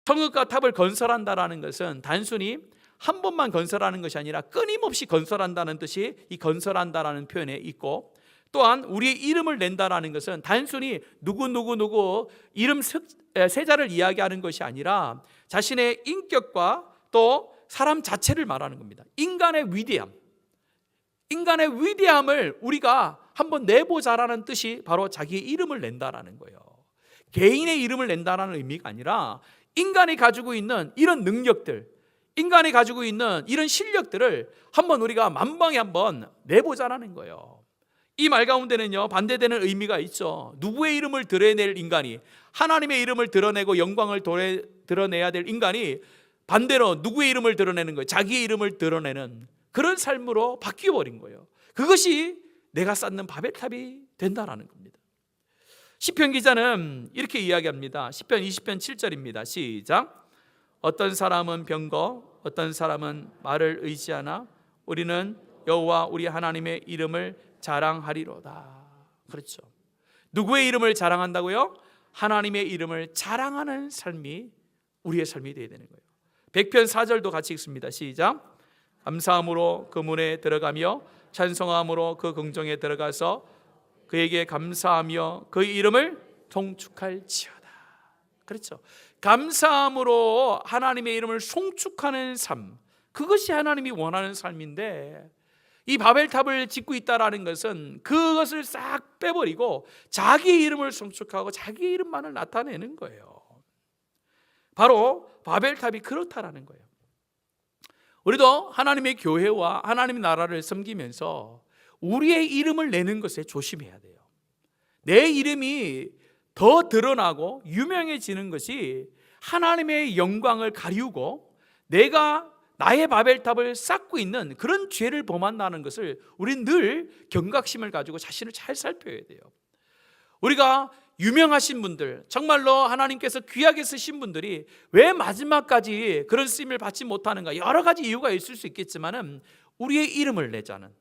성읍과 탑을 건설한다라는 것은 단순히 한 번만 건설하는 것이 아니라 끊임없이 건설한다는 뜻이 이 건설한다라는 표현에 있고, 또한 우리의 이름을 낸다라는 것은 단순히 누구 이름 세자를 이야기하는 것이 아니라 자신의 인격과 또 사람 자체를 말하는 겁니다. 인간의 위대함을 우리가 한번 내보자라는 뜻이 바로 자기의 이름을 낸다라는 거예요. 개인의 이름을 낸다라는 의미가 아니라 인간이 가지고 있는 이런 능력들, 인간이 가지고 있는 이런 실력들을 한번 우리가 만방에 한번 내보자라는 거예요. 이 말 가운데는요, 반대되는 의미가 있죠. 누구의 이름을 드러낼 인간이, 하나님의 이름을 드러내고 영광을 드러내야 될 인간이 반대로 누구의 이름을 드러내는 거예요? 자기의 이름을 드러내는 그런 삶으로 바뀌어버린 거예요. 그것이 내가 쌓는 바벨탑이 된다라는 겁니다. 시편 기자는 이렇게 이야기합니다. 시편 20편 7절입니다. 시작. 어떤 사람은 병거, 어떤 사람은 말을 의지하나 우리는 여호와 우리 하나님의 이름을 자랑하리로다. 그렇죠. 누구의 이름을 자랑한다고요? 하나님의 이름을 자랑하는 삶이 우리의 삶이 되어야 되는 거예요. 100편 4절도 같이 읽습니다. 시작. 감사함으로 그 문에 들어가며 찬송함으로 그 궁정에 들어가서 그에게 감사하며 그의 이름을 송축할지어다. 그렇죠. 감사함으로 하나님의 이름을 송축하는 삶, 그것이 하나님이 원하는 삶인데, 이 바벨탑을 짓고 있다라는 것은 그것을 싹 빼버리고 자기 이름을 송축하고 자기 이름만을 나타내는 거예요. 바로 바벨탑이 그렇다라는 거예요. 우리도 하나님의 교회와 하나님의 나라를 섬기면서 우리의 이름을 내는 것에 조심해야 돼요. 내 이름이 더 드러나고 유명해지는 것이 하나님의 영광을 가리우고 내가 나의 바벨탑을 쌓고 있는 그런 죄를 범한다는 것을 우리는 늘 경각심을 가지고 자신을 잘 살펴야 돼요. 우리가 유명하신 분들, 정말로 하나님께서 귀하게 쓰신 분들이 왜 마지막까지 그런 쓰임을 받지 못하는가, 여러 가지 이유가 있을 수 있겠지만은 우리의 이름을 내자는,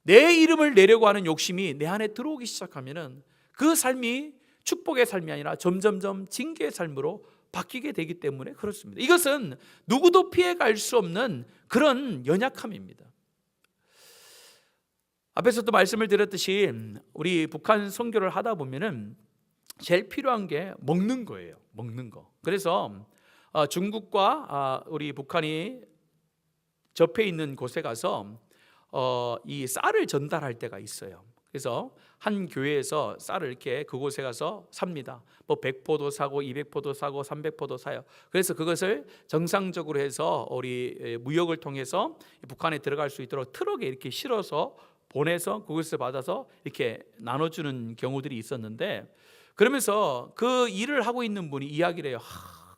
내 이름을 내려고 하는 욕심이 내 안에 들어오기 시작하면은 그 삶이 축복의 삶이 아니라 점점점 징계의 삶으로 바뀌게 되기 때문에 그렇습니다. 이것은 누구도 피해갈 수 없는 그런 연약함입니다. 앞에서도 말씀을 드렸듯이 우리 북한 선교를 하다 보면은 제일 필요한 게 먹는 거예요. 먹는 거. 그래서 중국과 우리 북한이 접해 있는 곳에 가서 이 쌀을 전달할 때가 있어요. 그래서 한 교회에서 쌀을 이렇게 그곳에 가서 삽니다. 뭐 100포도 사고 200포도 사고 300포도 사요. 그래서 그것을 정상적으로 해서 우리 무역을 통해서 북한에 들어갈 수 있도록 트럭에 이렇게 실어서 보내서 그것을 받아서 이렇게 나눠주는 경우들이 있었는데, 그러면서 그 일을 하고 있는 분이 이야기를 해요.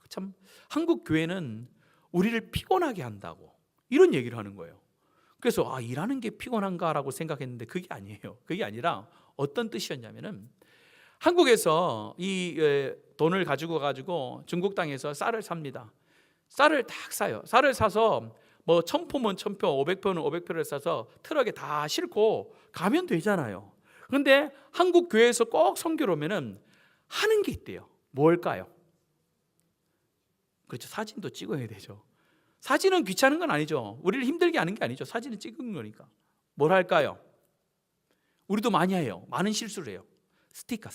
참 한국 교회는 우리를 피곤하게 한다고 이런 얘기를 하는 거예요. 그래서 일하는 게 피곤한가라고 생각했는데 그게 아니에요. 그게 아니라 어떤 뜻이었냐면은 한국에서 이 돈을 가지고 중국 땅에서 쌀을 삽니다. 쌀을 딱 사요. 쌀을 사서 뭐 1000포면 1000포, 500포는 500포를 사서 트럭에 다 싣고 가면 되잖아요. 그런데 한국 교회에서 꼭 선교를 오면은 하는 게 있대요. 뭘까요? 그렇죠. 사진도 찍어야 되죠. 사진은 귀찮은 건 아니죠. 우리를 힘들게 하는 게 아니죠. 사진을 찍은 거니까. 뭘 할까요? 우리도 많이 해요. 많은 실수를 해요. 스티커.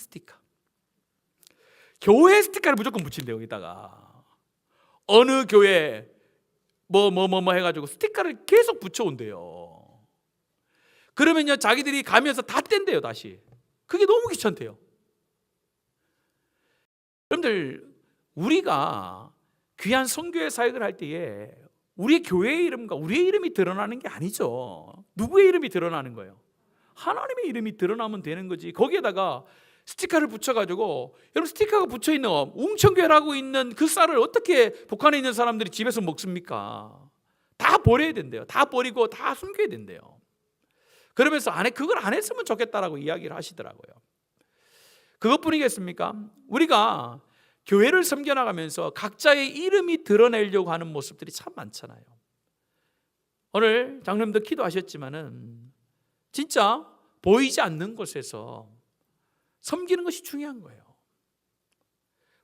교회 스티커를 무조건 붙인대요. 여기다가 어느 교회 뭐 해가지고 스티커를 계속 붙여온대요. 그러면요 자기들이 가면서 다 뗀대요. 다시. 그게 너무 귀찮대요. 여러분들, 우리가 귀한 선교의 사역을 할 때에 우리 교회의 이름과 우리의 이름이 드러나는 게 아니죠. 누구의 이름이 드러나는 거예요? 하나님의 이름이 드러나면 되는 거지. 거기에다가 스티커를 붙여가지고, 여러분 스티커가 붙여있는 웅천교회라고 있는 그 쌀을 어떻게 북한에 있는 사람들이 집에서 먹습니까? 다 버려야 된대요. 다 버리고 다 숨겨야 된대요. 그러면서 그걸 안 했으면 좋겠다라고 이야기를 하시더라고요. 그것뿐이겠습니까? 우리가 교회를 섬겨나가면서 각자의 이름이 드러내려고 하는 모습들이 참 많잖아요. 오늘 장로님도 기도하셨지만은 진짜 보이지 않는 곳에서 섬기는 것이 중요한 거예요.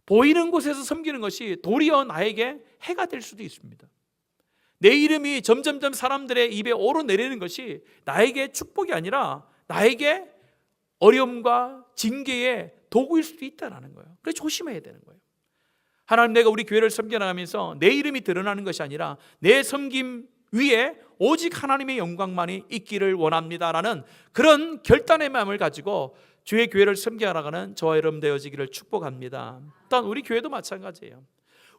보이는 곳에서 섬기는 것이 도리어 나에게 해가 될 수도 있습니다. 내 이름이 점점점 사람들의 입에 오르내리는 것이 나에게 축복이 아니라 나에게 어려움과 징계의 도구일 수도 있다는 거예요. 그래서 조심해야 되는 거예요. 하나님, 내가 우리 교회를 섬겨나가면서 내 이름이 드러나는 것이 아니라 내 섬김 위에 오직 하나님의 영광만이 있기를 원합니다라는 그런 결단의 마음을 가지고 주의 교회를 섬겨나가는 저와 여러분 되어지기를 축복합니다. 또한 우리 교회도 마찬가지예요.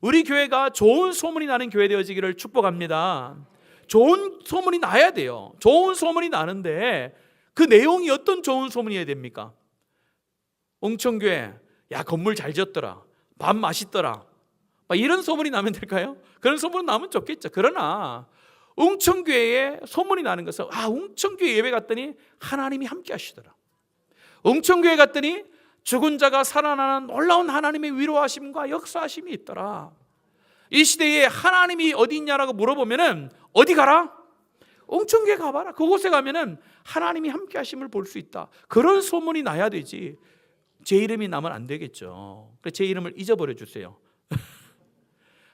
우리 교회가 좋은 소문이 나는 교회 되어지기를 축복합니다. 좋은 소문이 나야 돼요. 좋은 소문이 나는데 그 내용이 어떤 좋은 소문이어야 됩니까? 웅천교회, 야 건물 잘 지었더라, 밥 맛있더라, 이런 소문이 나면 될까요? 그런 소문은 나면 좋겠죠. 그러나 웅천교회에 소문이 나는 것은 웅천교회 예배 갔더니 하나님이 함께 하시더라. 웅천교회 갔더니 죽은 자가 살아나는 놀라운 하나님의 위로하심과 역사하심이 있더라. 이 시대에 하나님이 어디 있냐라고 물어보면은 어디 가라? 웅천교회 가봐라. 그곳에 가면은 하나님이 함께 하심을 볼 수 있다. 그런 소문이 나야 되지. 제 이름이 나면 안 되겠죠. 그래서 제 이름을 잊어버려 주세요.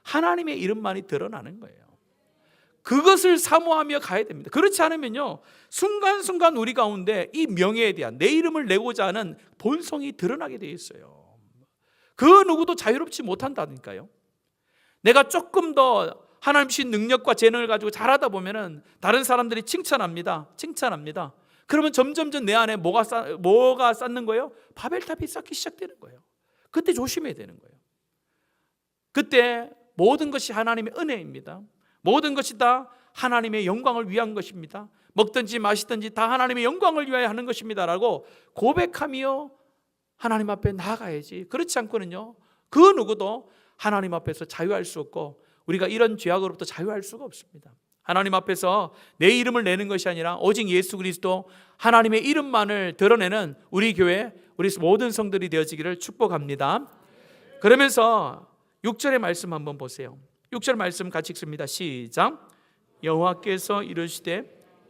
하나님의 이름만이 드러나는 거예요. 그것을 사모하며 가야 됩니다. 그렇지 않으면요, 순간순간 우리 가운데 이 명예에 대한 내 이름을 내고자 하는 본성이 드러나게 돼 있어요. 그 누구도 자유롭지 못한다니까요. 내가 조금 더 하나님 주신 능력과 재능을 가지고 잘하다 보면은 다른 사람들이 칭찬합니다. 그러면 점점점 내 안에 뭐가 쌓는 거예요? 바벨탑이 쌓기 시작되는 거예요. 그때 조심해야 되는 거예요. 그때 모든 것이 하나님의 은혜입니다. 모든 것이 다 하나님의 영광을 위한 것입니다. 먹든지 마시든지 다 하나님의 영광을 위하여 하는 것입니다 라고 고백하며 하나님 앞에 나아가야지. 그렇지 않고는요, 그 누구도 하나님 앞에서 자유할 수 없고 우리가 이런 죄악으로부터 자유할 수가 없습니다. 하나님 앞에서 내 이름을 내는 것이 아니라 오직 예수 그리스도 하나님의 이름만을 드러내는 우리 교회, 우리 모든 성들이 되어지기를 축복합니다. 그러면서 6절의 말씀 한번 보세요. 6절 말씀 같이 읽습니다. 시작. 여호와께서 이르시되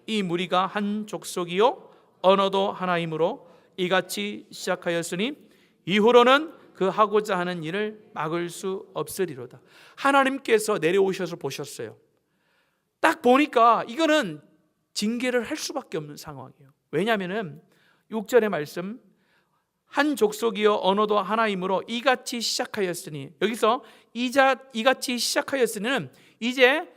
이 무리가 한 족속이요 언어도 하나이므로 이같이 시작하였으니 이후로는 그 하고자 하는 일을 막을 수 없으리로다. 하나님께서 내려오셔서 보셨어요. 딱 보니까 이거는 징계를 할 수밖에 없는 상황이에요. 왜냐하면 6절의 말씀, 한 족속이요 언어도 하나이므로 이같이 시작하였으니, 여기서 이같이 시작하였으니는 이제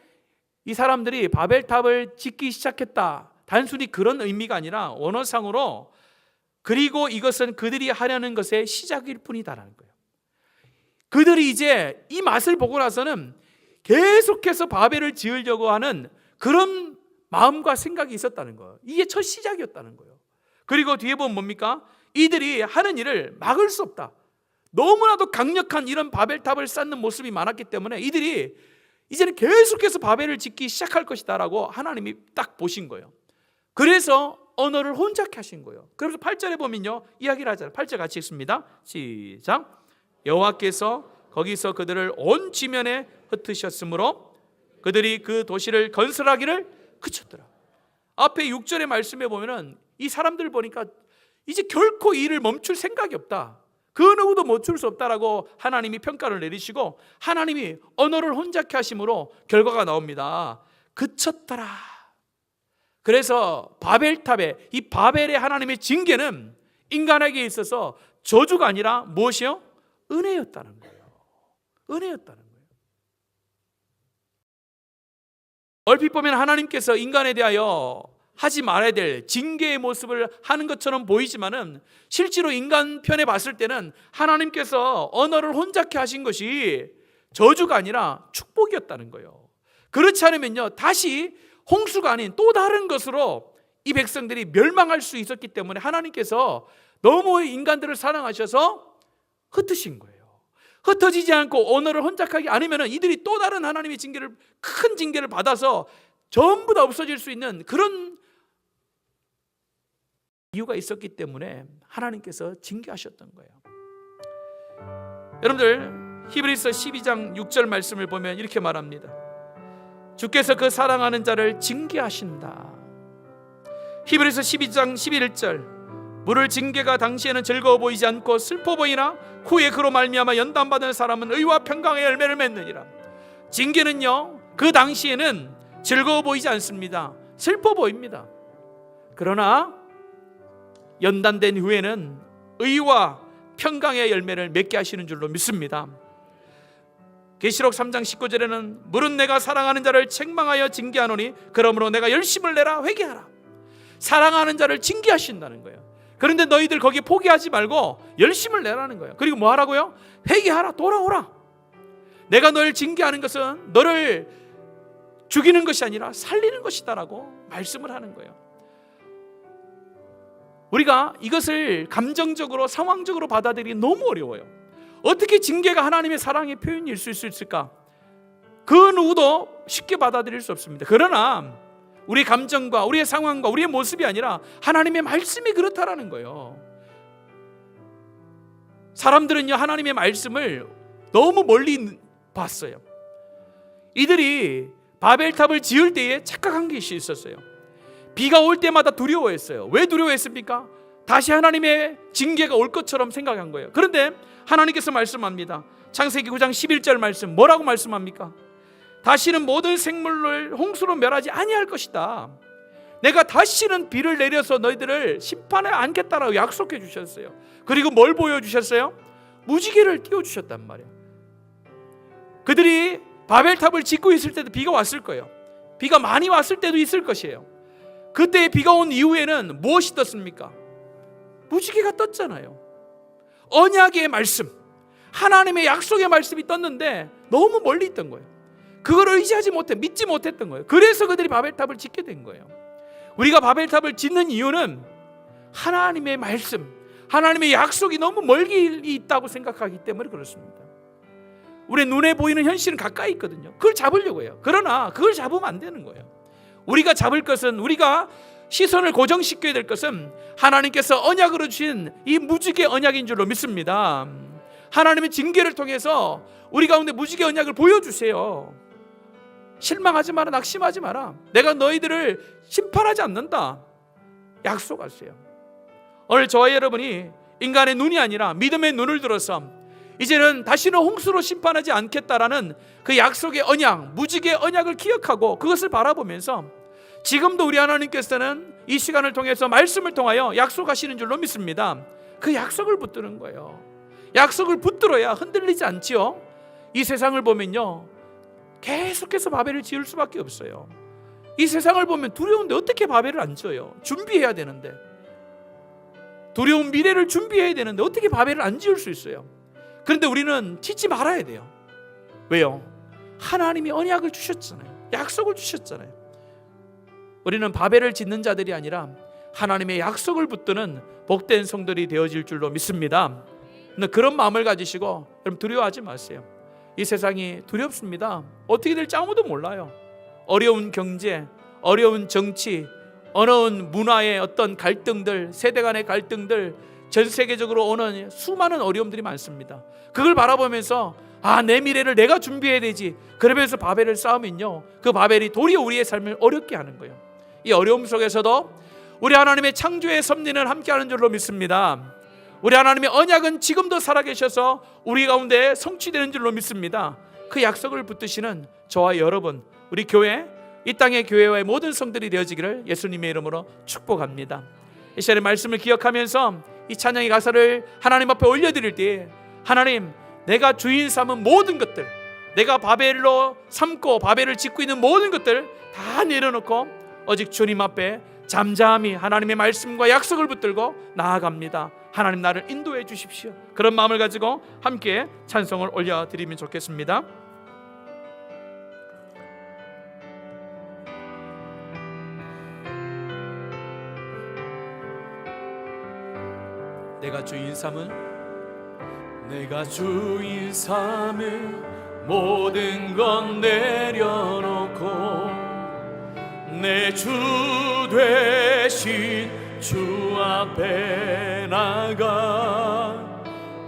이 사람들이 바벨탑을 짓기 시작했다, 단순히 그런 의미가 아니라 원어상으로 그리고 이것은 그들이 하려는 것의 시작일 뿐이다라는 거예요. 그들이 이제 이 맛을 보고 나서는 계속해서 바벨을 지으려고 하는 그런 마음과 생각이 있었다는 거예요. 이게 첫 시작이었다는 거예요. 그리고 뒤에 보면 뭡니까? 이들이 하는 일을 막을 수 없다. 너무나도 강력한 이런 바벨탑을 쌓는 모습이 많았기 때문에 이들이 이제는 계속해서 바벨을 짓기 시작할 것이다 라고 하나님이 딱 보신 거예요. 그래서 언어를 혼잡케 하신 거예요. 그래서 8절에 보면요, 이야기를 하잖아요. 8절 같이 읽습니다. 시작. 여호와께서 거기서 그들을 온 지면에 흩으셨으므로 그들이 그 도시를 건설하기를 그쳤더라. 앞에 6절의 말씀에 보면은 이 사람들 보니까 이제 결코 일을 멈출 생각이 없다, 그 누구도 멈출 수 없다라고 하나님이 평가를 내리시고 하나님이 언어를 혼잡케 하심으로 결과가 나옵니다. 그쳤더라. 그래서 바벨탑에, 이 바벨의 하나님의 징계는 인간에게 있어서 저주가 아니라 무엇이요? 은혜였다는 거예요. 은혜였다는 거예요. 얼핏 보면 하나님께서 인간에 대하여 하지 말아야 될 징계의 모습을 하는 것처럼 보이지만은 실제로 인간 편에 봤을 때는 하나님께서 언어를 혼잡케 하신 것이 저주가 아니라 축복이었다는 거예요. 그렇지 않으면요, 다시 홍수가 아닌 또 다른 것으로 이 백성들이 멸망할 수 있었기 때문에 하나님께서 너무 인간들을 사랑하셔서 흩으신 거예요. 흩어지지 않고 언어를 혼잡하게 않으면 이들이 또 다른 하나님의 징계를, 큰 징계를 받아서 전부 다 없어질 수 있는 그런 이유가 있었기 때문에 하나님께서 징계하셨던 거예요. 여러분들, 히브리서 12장 6절 말씀을 보면 이렇게 말합니다. 주께서 그 사랑하는 자를 징계하신다. 히브리서 12장 11절, 물을 징계가 당시에는 즐거워 보이지 않고 슬퍼 보이나 후에 그로 말미암아 연단받은 사람은 의와 평강의 열매를 맺느니라. 징계는요, 그 당시에는 즐거워 보이지 않습니다. 슬퍼 보입니다. 그러나 연단된 후에는 의와 평강의 열매를 맺게 하시는 줄로 믿습니다. 계시록 3장 19절에는 물은 내가 사랑하는 자를 책망하여 징계하노니 그러므로 내가 열심을 내라 회개하라. 사랑하는 자를 징계하신다는 거예요. 그런데 너희들 거기에 포기하지 말고 열심을 내라는 거예요. 그리고 뭐 하라고요? 회개하라, 돌아오라. 내가 너를 징계하는 것은 너를 죽이는 것이 아니라 살리는 것이다라고 말씀을 하는 거예요. 우리가 이것을 감정적으로, 상황적으로 받아들이기 너무 어려워요. 어떻게 징계가 하나님의 사랑의 표현일 수 있을까? 그 누구도 쉽게 받아들일 수 없습니다. 그러나 우리 감정과 우리의 상황과 우리의 모습이 아니라 하나님의 말씀이 그렇다라는 거예요. 사람들은요, 하나님의 말씀을 너무 멀리 봤어요. 이들이 바벨탑을 지을 때에 착각한 것이 있었어요. 비가 올 때마다 두려워했어요. 왜 두려워했습니까? 다시 하나님의 징계가 올 것처럼 생각한 거예요. 그런데 하나님께서 말씀합니다. 창세기 9장 11절 말씀, 뭐라고 말씀합니까? 다시는 모든 생물을 홍수로 멸하지 아니할 것이다. 내가 다시는 비를 내려서 너희들을 심판에 안겠다라고 약속해 주셨어요. 그리고 뭘 보여주셨어요? 무지개를 띄워주셨단 말이에요. 그들이 바벨탑을 짓고 있을 때도 비가 왔을 거예요. 비가 많이 왔을 때도 있을 것이에요. 그때 비가 온 이후에는 무엇이 떴습니까? 무지개가 떴잖아요. 언약의 말씀, 하나님의 약속의 말씀이 떴는데 너무 멀리 있던 거예요. 그걸 의지하지 못해, 믿지 못했던 거예요. 그래서 그들이 바벨탑을 짓게 된 거예요. 우리가 바벨탑을 짓는 이유는 하나님의 말씀, 하나님의 약속이 너무 멀리 있다고 생각하기 때문에 그렇습니다. 우리 눈에 보이는 현실은 가까이 있거든요. 그걸 잡으려고 해요. 그러나 그걸 잡으면 안 되는 거예요. 우리가 잡을 것은, 우리가 시선을 고정시켜야 될 것은 하나님께서 언약으로 주신 이 무지개 언약인 줄로 믿습니다. 하나님의 징계를 통해서 우리 가운데 무지개 언약을 보여주세요. 실망하지 마라, 낙심하지 마라. 내가 너희들을 심판하지 않는다. 약속하세요. 오늘 저와 여러분이 인간의 눈이 아니라 믿음의 눈을 들어서 이제는 다시는 홍수로 심판하지 않겠다라는 그 약속의 언약, 무지개 언약을 기억하고 그것을 바라보면서 지금도 우리 하나님께서는 이 시간을 통해서 말씀을 통하여 약속하시는 줄로 믿습니다. 그 약속을 붙드는 거예요. 약속을 붙들어야 흔들리지 않지요. 이 세상을 보면요, 계속해서 바벨을 지을 수밖에 없어요. 이 세상을 보면 두려운데 어떻게 바벨을 안 지어요? 준비해야 되는데, 두려운 미래를 준비해야 되는데 어떻게 바벨을 안 지을 수 있어요? 그런데 우리는 짓지 말아야 돼요. 왜요? 하나님이 언약을 주셨잖아요. 약속을 주셨잖아요. 우리는 바벨을 짓는 자들이 아니라 하나님의 약속을 붙드는 복된 성들이 되어질 줄로 믿습니다. 그런 마음을 가지시고 여러분 두려워하지 마세요. 이 세상이 두렵습니다. 어떻게 될지 아무도 몰라요. 어려운 경제, 어려운 정치, 어려운 문화의 어떤 갈등들, 세대 간의 갈등들, 전 세계적으로 오는 수많은 어려움들이 많습니다. 그걸 바라보면서 내 미래를 내가 준비해야 되지, 그러면서 바벨을 쌓으면요, 그 바벨이 도리어 우리의 삶을 어렵게 하는 거예요. 이 어려움 속에서도 우리 하나님의 창조의 섭리는 함께하는 줄로 믿습니다. 우리 하나님의 언약은 지금도 살아계셔서 우리 가운데 성취되는 줄로 믿습니다. 그 약속을 붙드시는 저와 여러분, 우리 교회, 이 땅의 교회와의 모든 성들이 되어지기를 예수님의 이름으로 축복합니다. 이 시간에 말씀을 기억하면서 이 찬양의 가사를 하나님 앞에 올려드릴 때, 하나님, 내가 주인 삼은 모든 것들, 내가 바벨로 삼고 바벨을 짓고 있는 모든 것들 다 내려놓고 오직 주님 앞에 잠잠히 하나님의 말씀과 약속을 붙들고 나아갑니다. 하나님, 나를 인도해 주십시오. 그런 마음을 가지고 함께 찬송을 올려드리면 좋겠습니다. 내가 주인 삼은 모든 건 내려놓고 내 주 되신 주 앞에 나가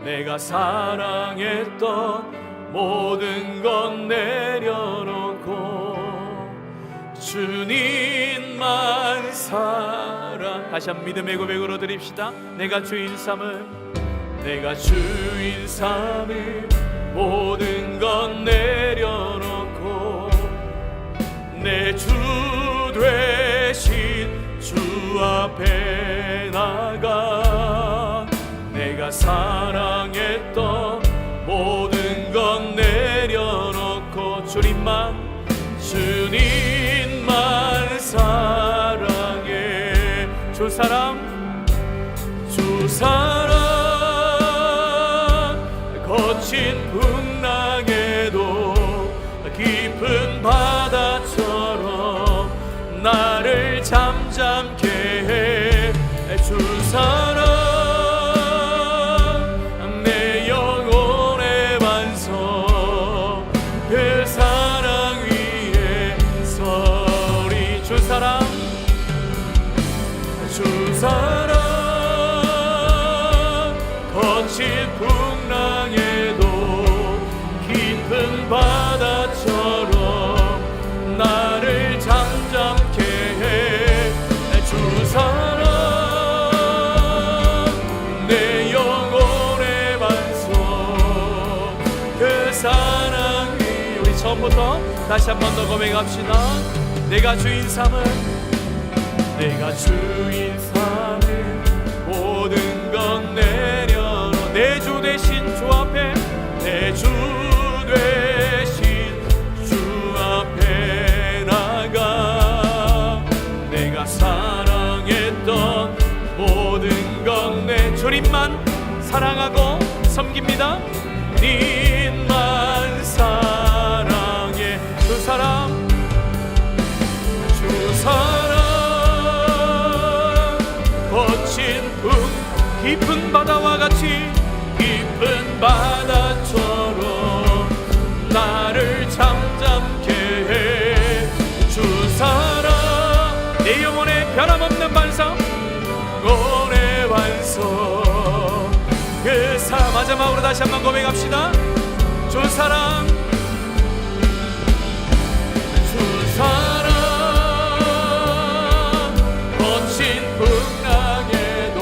내가 사랑했던 모든 건 내려놓고 주님만 사랑. 다시 한번 믿음의 고백으로 드립시다. 내가 주인 삼은 모든 건 내려놓고 내 주 되신 주 앞에 나가 내가 사랑했던 모든 건 내려놓고 주님만 사랑해. 주 사랑 거친 풍랑에도 깊은 바다처럼 나를 잠잠케 해. 주 사랑 내 영혼의 반석, 그 사랑 사랑 주 사랑 거친 풍랑에도 깊은 바다처럼 나를 잠잠케 해 주 사랑 내 영혼의 반석 그 사랑이 우리 처음부터 다시 한 번 더 고백합시다. 내가 주인 삼은 모든 건 내려놓 내 주 대신 주 앞에 내 주 대신 주 앞에 나가 내가 사랑했던 모든 건 내 주님만 사랑하고 섬깁니다. 님만 사랑해 주 사랑 주 사랑 거친 깊은 바다와 같이 깊은 바다처럼 나를 잠잠케 해 주 사랑 내 영혼의 변함없는 반석 영혼의 반석 그 사랑 마지막으로 다시 한번 고백합시다. 주 사랑 주 사랑 거친 풍랑에도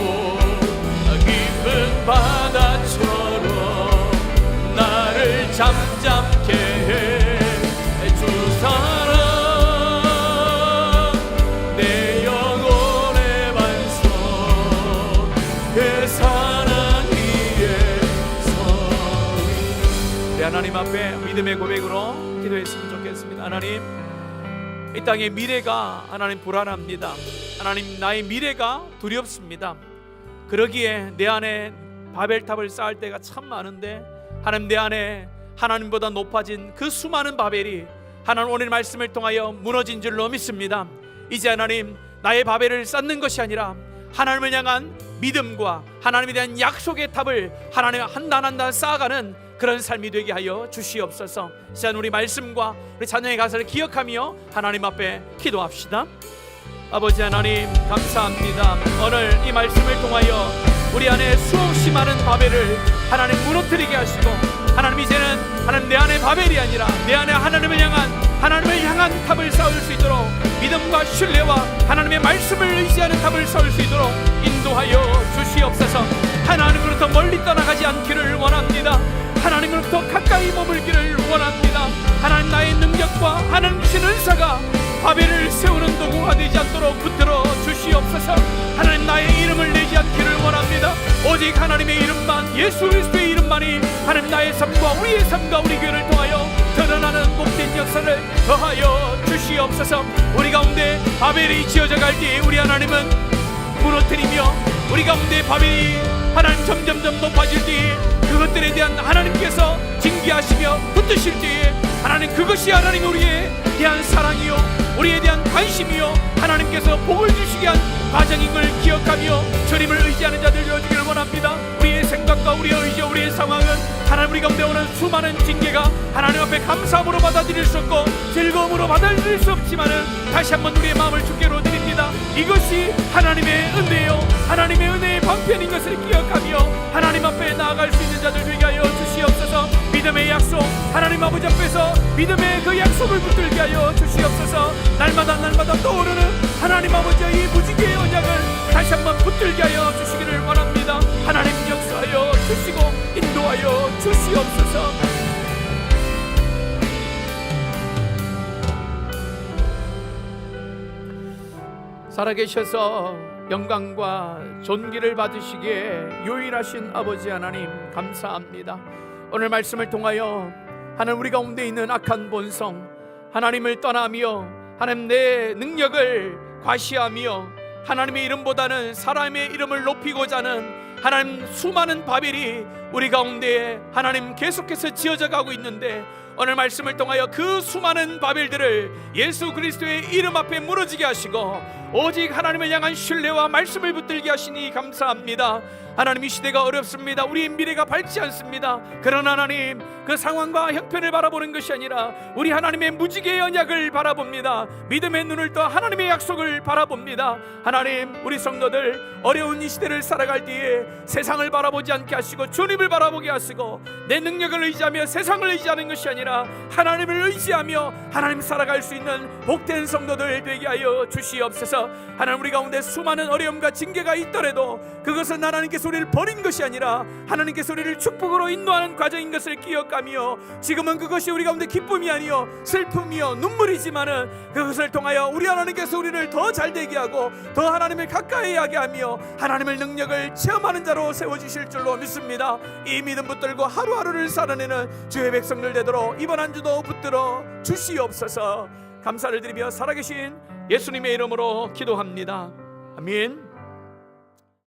깊은 바다처럼 나를 잠잠케 해 주 사랑 내 영혼의 반석 그 사랑 위에서 우리 하나님 앞에 믿음의 고백으로 기도했으면 좋겠습니다. 하나님 이 땅의 미래가 하나님 불안합니다. 하나님 나의 미래가 두렵습니다. 그러기에 내 안에 바벨탑을 쌓을 때가 참 많은데 하나님 내 안에 하나님보다 높아진 그 수많은 바벨이 하나님 오늘 말씀을 통하여 무너진 줄로 믿습니다. 이제 하나님 나의 바벨을 쌓는 것이 아니라 하나님을 향한 믿음과 하나님에 대한 약속의 탑을 하나님 한 단 한 단 쌓아가는 그런 삶이 되게 하여 주시옵소서. 시간 우리 말씀과 우리 자녀의 가사를 기억하며 하나님 앞에 기도합시다. 아버지 하나님 감사합니다. 오늘 이 말씀을 통하여 우리 안에 수없이 많은 바벨을 하나님 무너뜨리게 하시고 하나님 이제는 하나님 내 안에 바벨이 아니라 내 안에 하나님을 향한 탑을 쌓을 수 있도록 믿음과 신뢰와 하나님의 말씀을 의지하는 탑을 쌓을 수 있도록 인도하여 주시옵소서. 하나님으로부터 멀리 떠나가지 않기를 원합니다. 하나님으로부터 가까이 머물기를 원합니다. 하나님 나의 능력과 하나님 주신 은사가 바벨을 세우는 도구가 되지 않도록 붙들어 주시옵소서. 하나님 나의 이름을 내지 않기를 원합니다. 오직 하나님의 이름만 예수 그리스도의 이름만이 하나님 나의 삶과 우리의 삶과 우리 교회를 통하여 드러나는 복된 역사를 더하여 주시옵소서. 우리 가운데 바벨이 지어져 갈 때 우리 하나님은 무너뜨리며 우리 가운데 바벨이 하나님 점점점 높아질 때에 그것들에 대한 하나님께서 징계하시며 붙드실 때에 하나님 그것이 하나님 우리에 대한 사랑이요 우리에 대한 관심이요 하나님께서 복을 주시게 한 과정인 걸 기억하며 주님을 의지하는 자들 되어주기를 원합니다. 우리의 생각과 우리의 의지 우리의 상황은 하나님 우리 가운데 오는 수많은 징계가 하나님 앞에 감사함으로 받아들일 수 없고 즐거움으로 받아들일 수 없지만은 다시 한번 우리의 마음을 주께로 드립니다. 이것이 하나님의 은혜요 하나님의 은혜의 방편인 것을 기억하며 하나님 앞에 나아갈 수 있는 자들 되게 하여 주시옵소서. 믿음의 약속 하나님 아버지 앞에서 믿음의 그 약속을 붙들게 하여 주시옵소서. 날마다 떠오르는 하나님 아버지의 이 무지개의 언약을 다시 한번 붙들게 하여 주시기를 원합니다. 하나님 역사하여 주시고 인도하여 주시옵소서. 살아계셔서 영광과 존귀를 받으시기에 유일하신 아버지 하나님 감사합니다. 오늘 말씀을 통하여 하나님 우리 가운데 있는 악한 본성 하나님을 떠나며 하나님 내 능력을 과시하며 하나님의 이름보다는 사람의 이름을 높이고자 하는 하나님 수많은 바벨이 우리 가운데 하나님 계속해서 지어져 가고 있는데 오늘 말씀을 통하여 그 수많은 바벨들을 예수 그리스도의 이름 앞에 무너지게 하시고 오직 하나님을 향한 신뢰와 말씀을 붙들게 하시니 감사합니다. 하나님, 이 시대가 어렵습니다. 우리의 미래가 밝지 않습니다. 그러나 하나님, 그 상황과 형편을 바라보는 것이 아니라 우리 하나님의 무지개의 언약을 바라봅니다. 믿음의 눈을 떠 하나님의 약속을 바라봅니다. 하나님, 우리 성도들 어려운 이 시대를 살아갈 때에 세상을 바라보지 않게 하시고 주님을 바라보게 하시고, 내 능력을 의지하며 세상을 의지하는 것이 아니라 하나님을 의지하며 하나님 살아갈 수 있는 복된 성도들 되게 하여 주시옵소서. 하나님, 우리 가운데 수많은 어려움과 징계가 있더라도 그것은 하나님께서 우리를 버린 것이 아니라 하나님께서 우리를 축복으로 인도하는 과정인 것을 기억하며, 지금은 그것이 우리 가운데 기쁨이 아니요 슬픔이요 눈물이지만은 그것을 통하여 우리 하나님께서 우리를 더 잘되게 하고 더 하나님을 가까이 하게 하며 하나님의 능력을 체험하는 자로 세워주실 줄로 믿습니다. 이 믿음 붙들고 하루하루를 살아내는 주의 백성들 되도록 이번 한 주도 붙들어 주시옵소서. 감사를 드리며 살아계신 예수님의 이름으로 기도합니다. 아멘.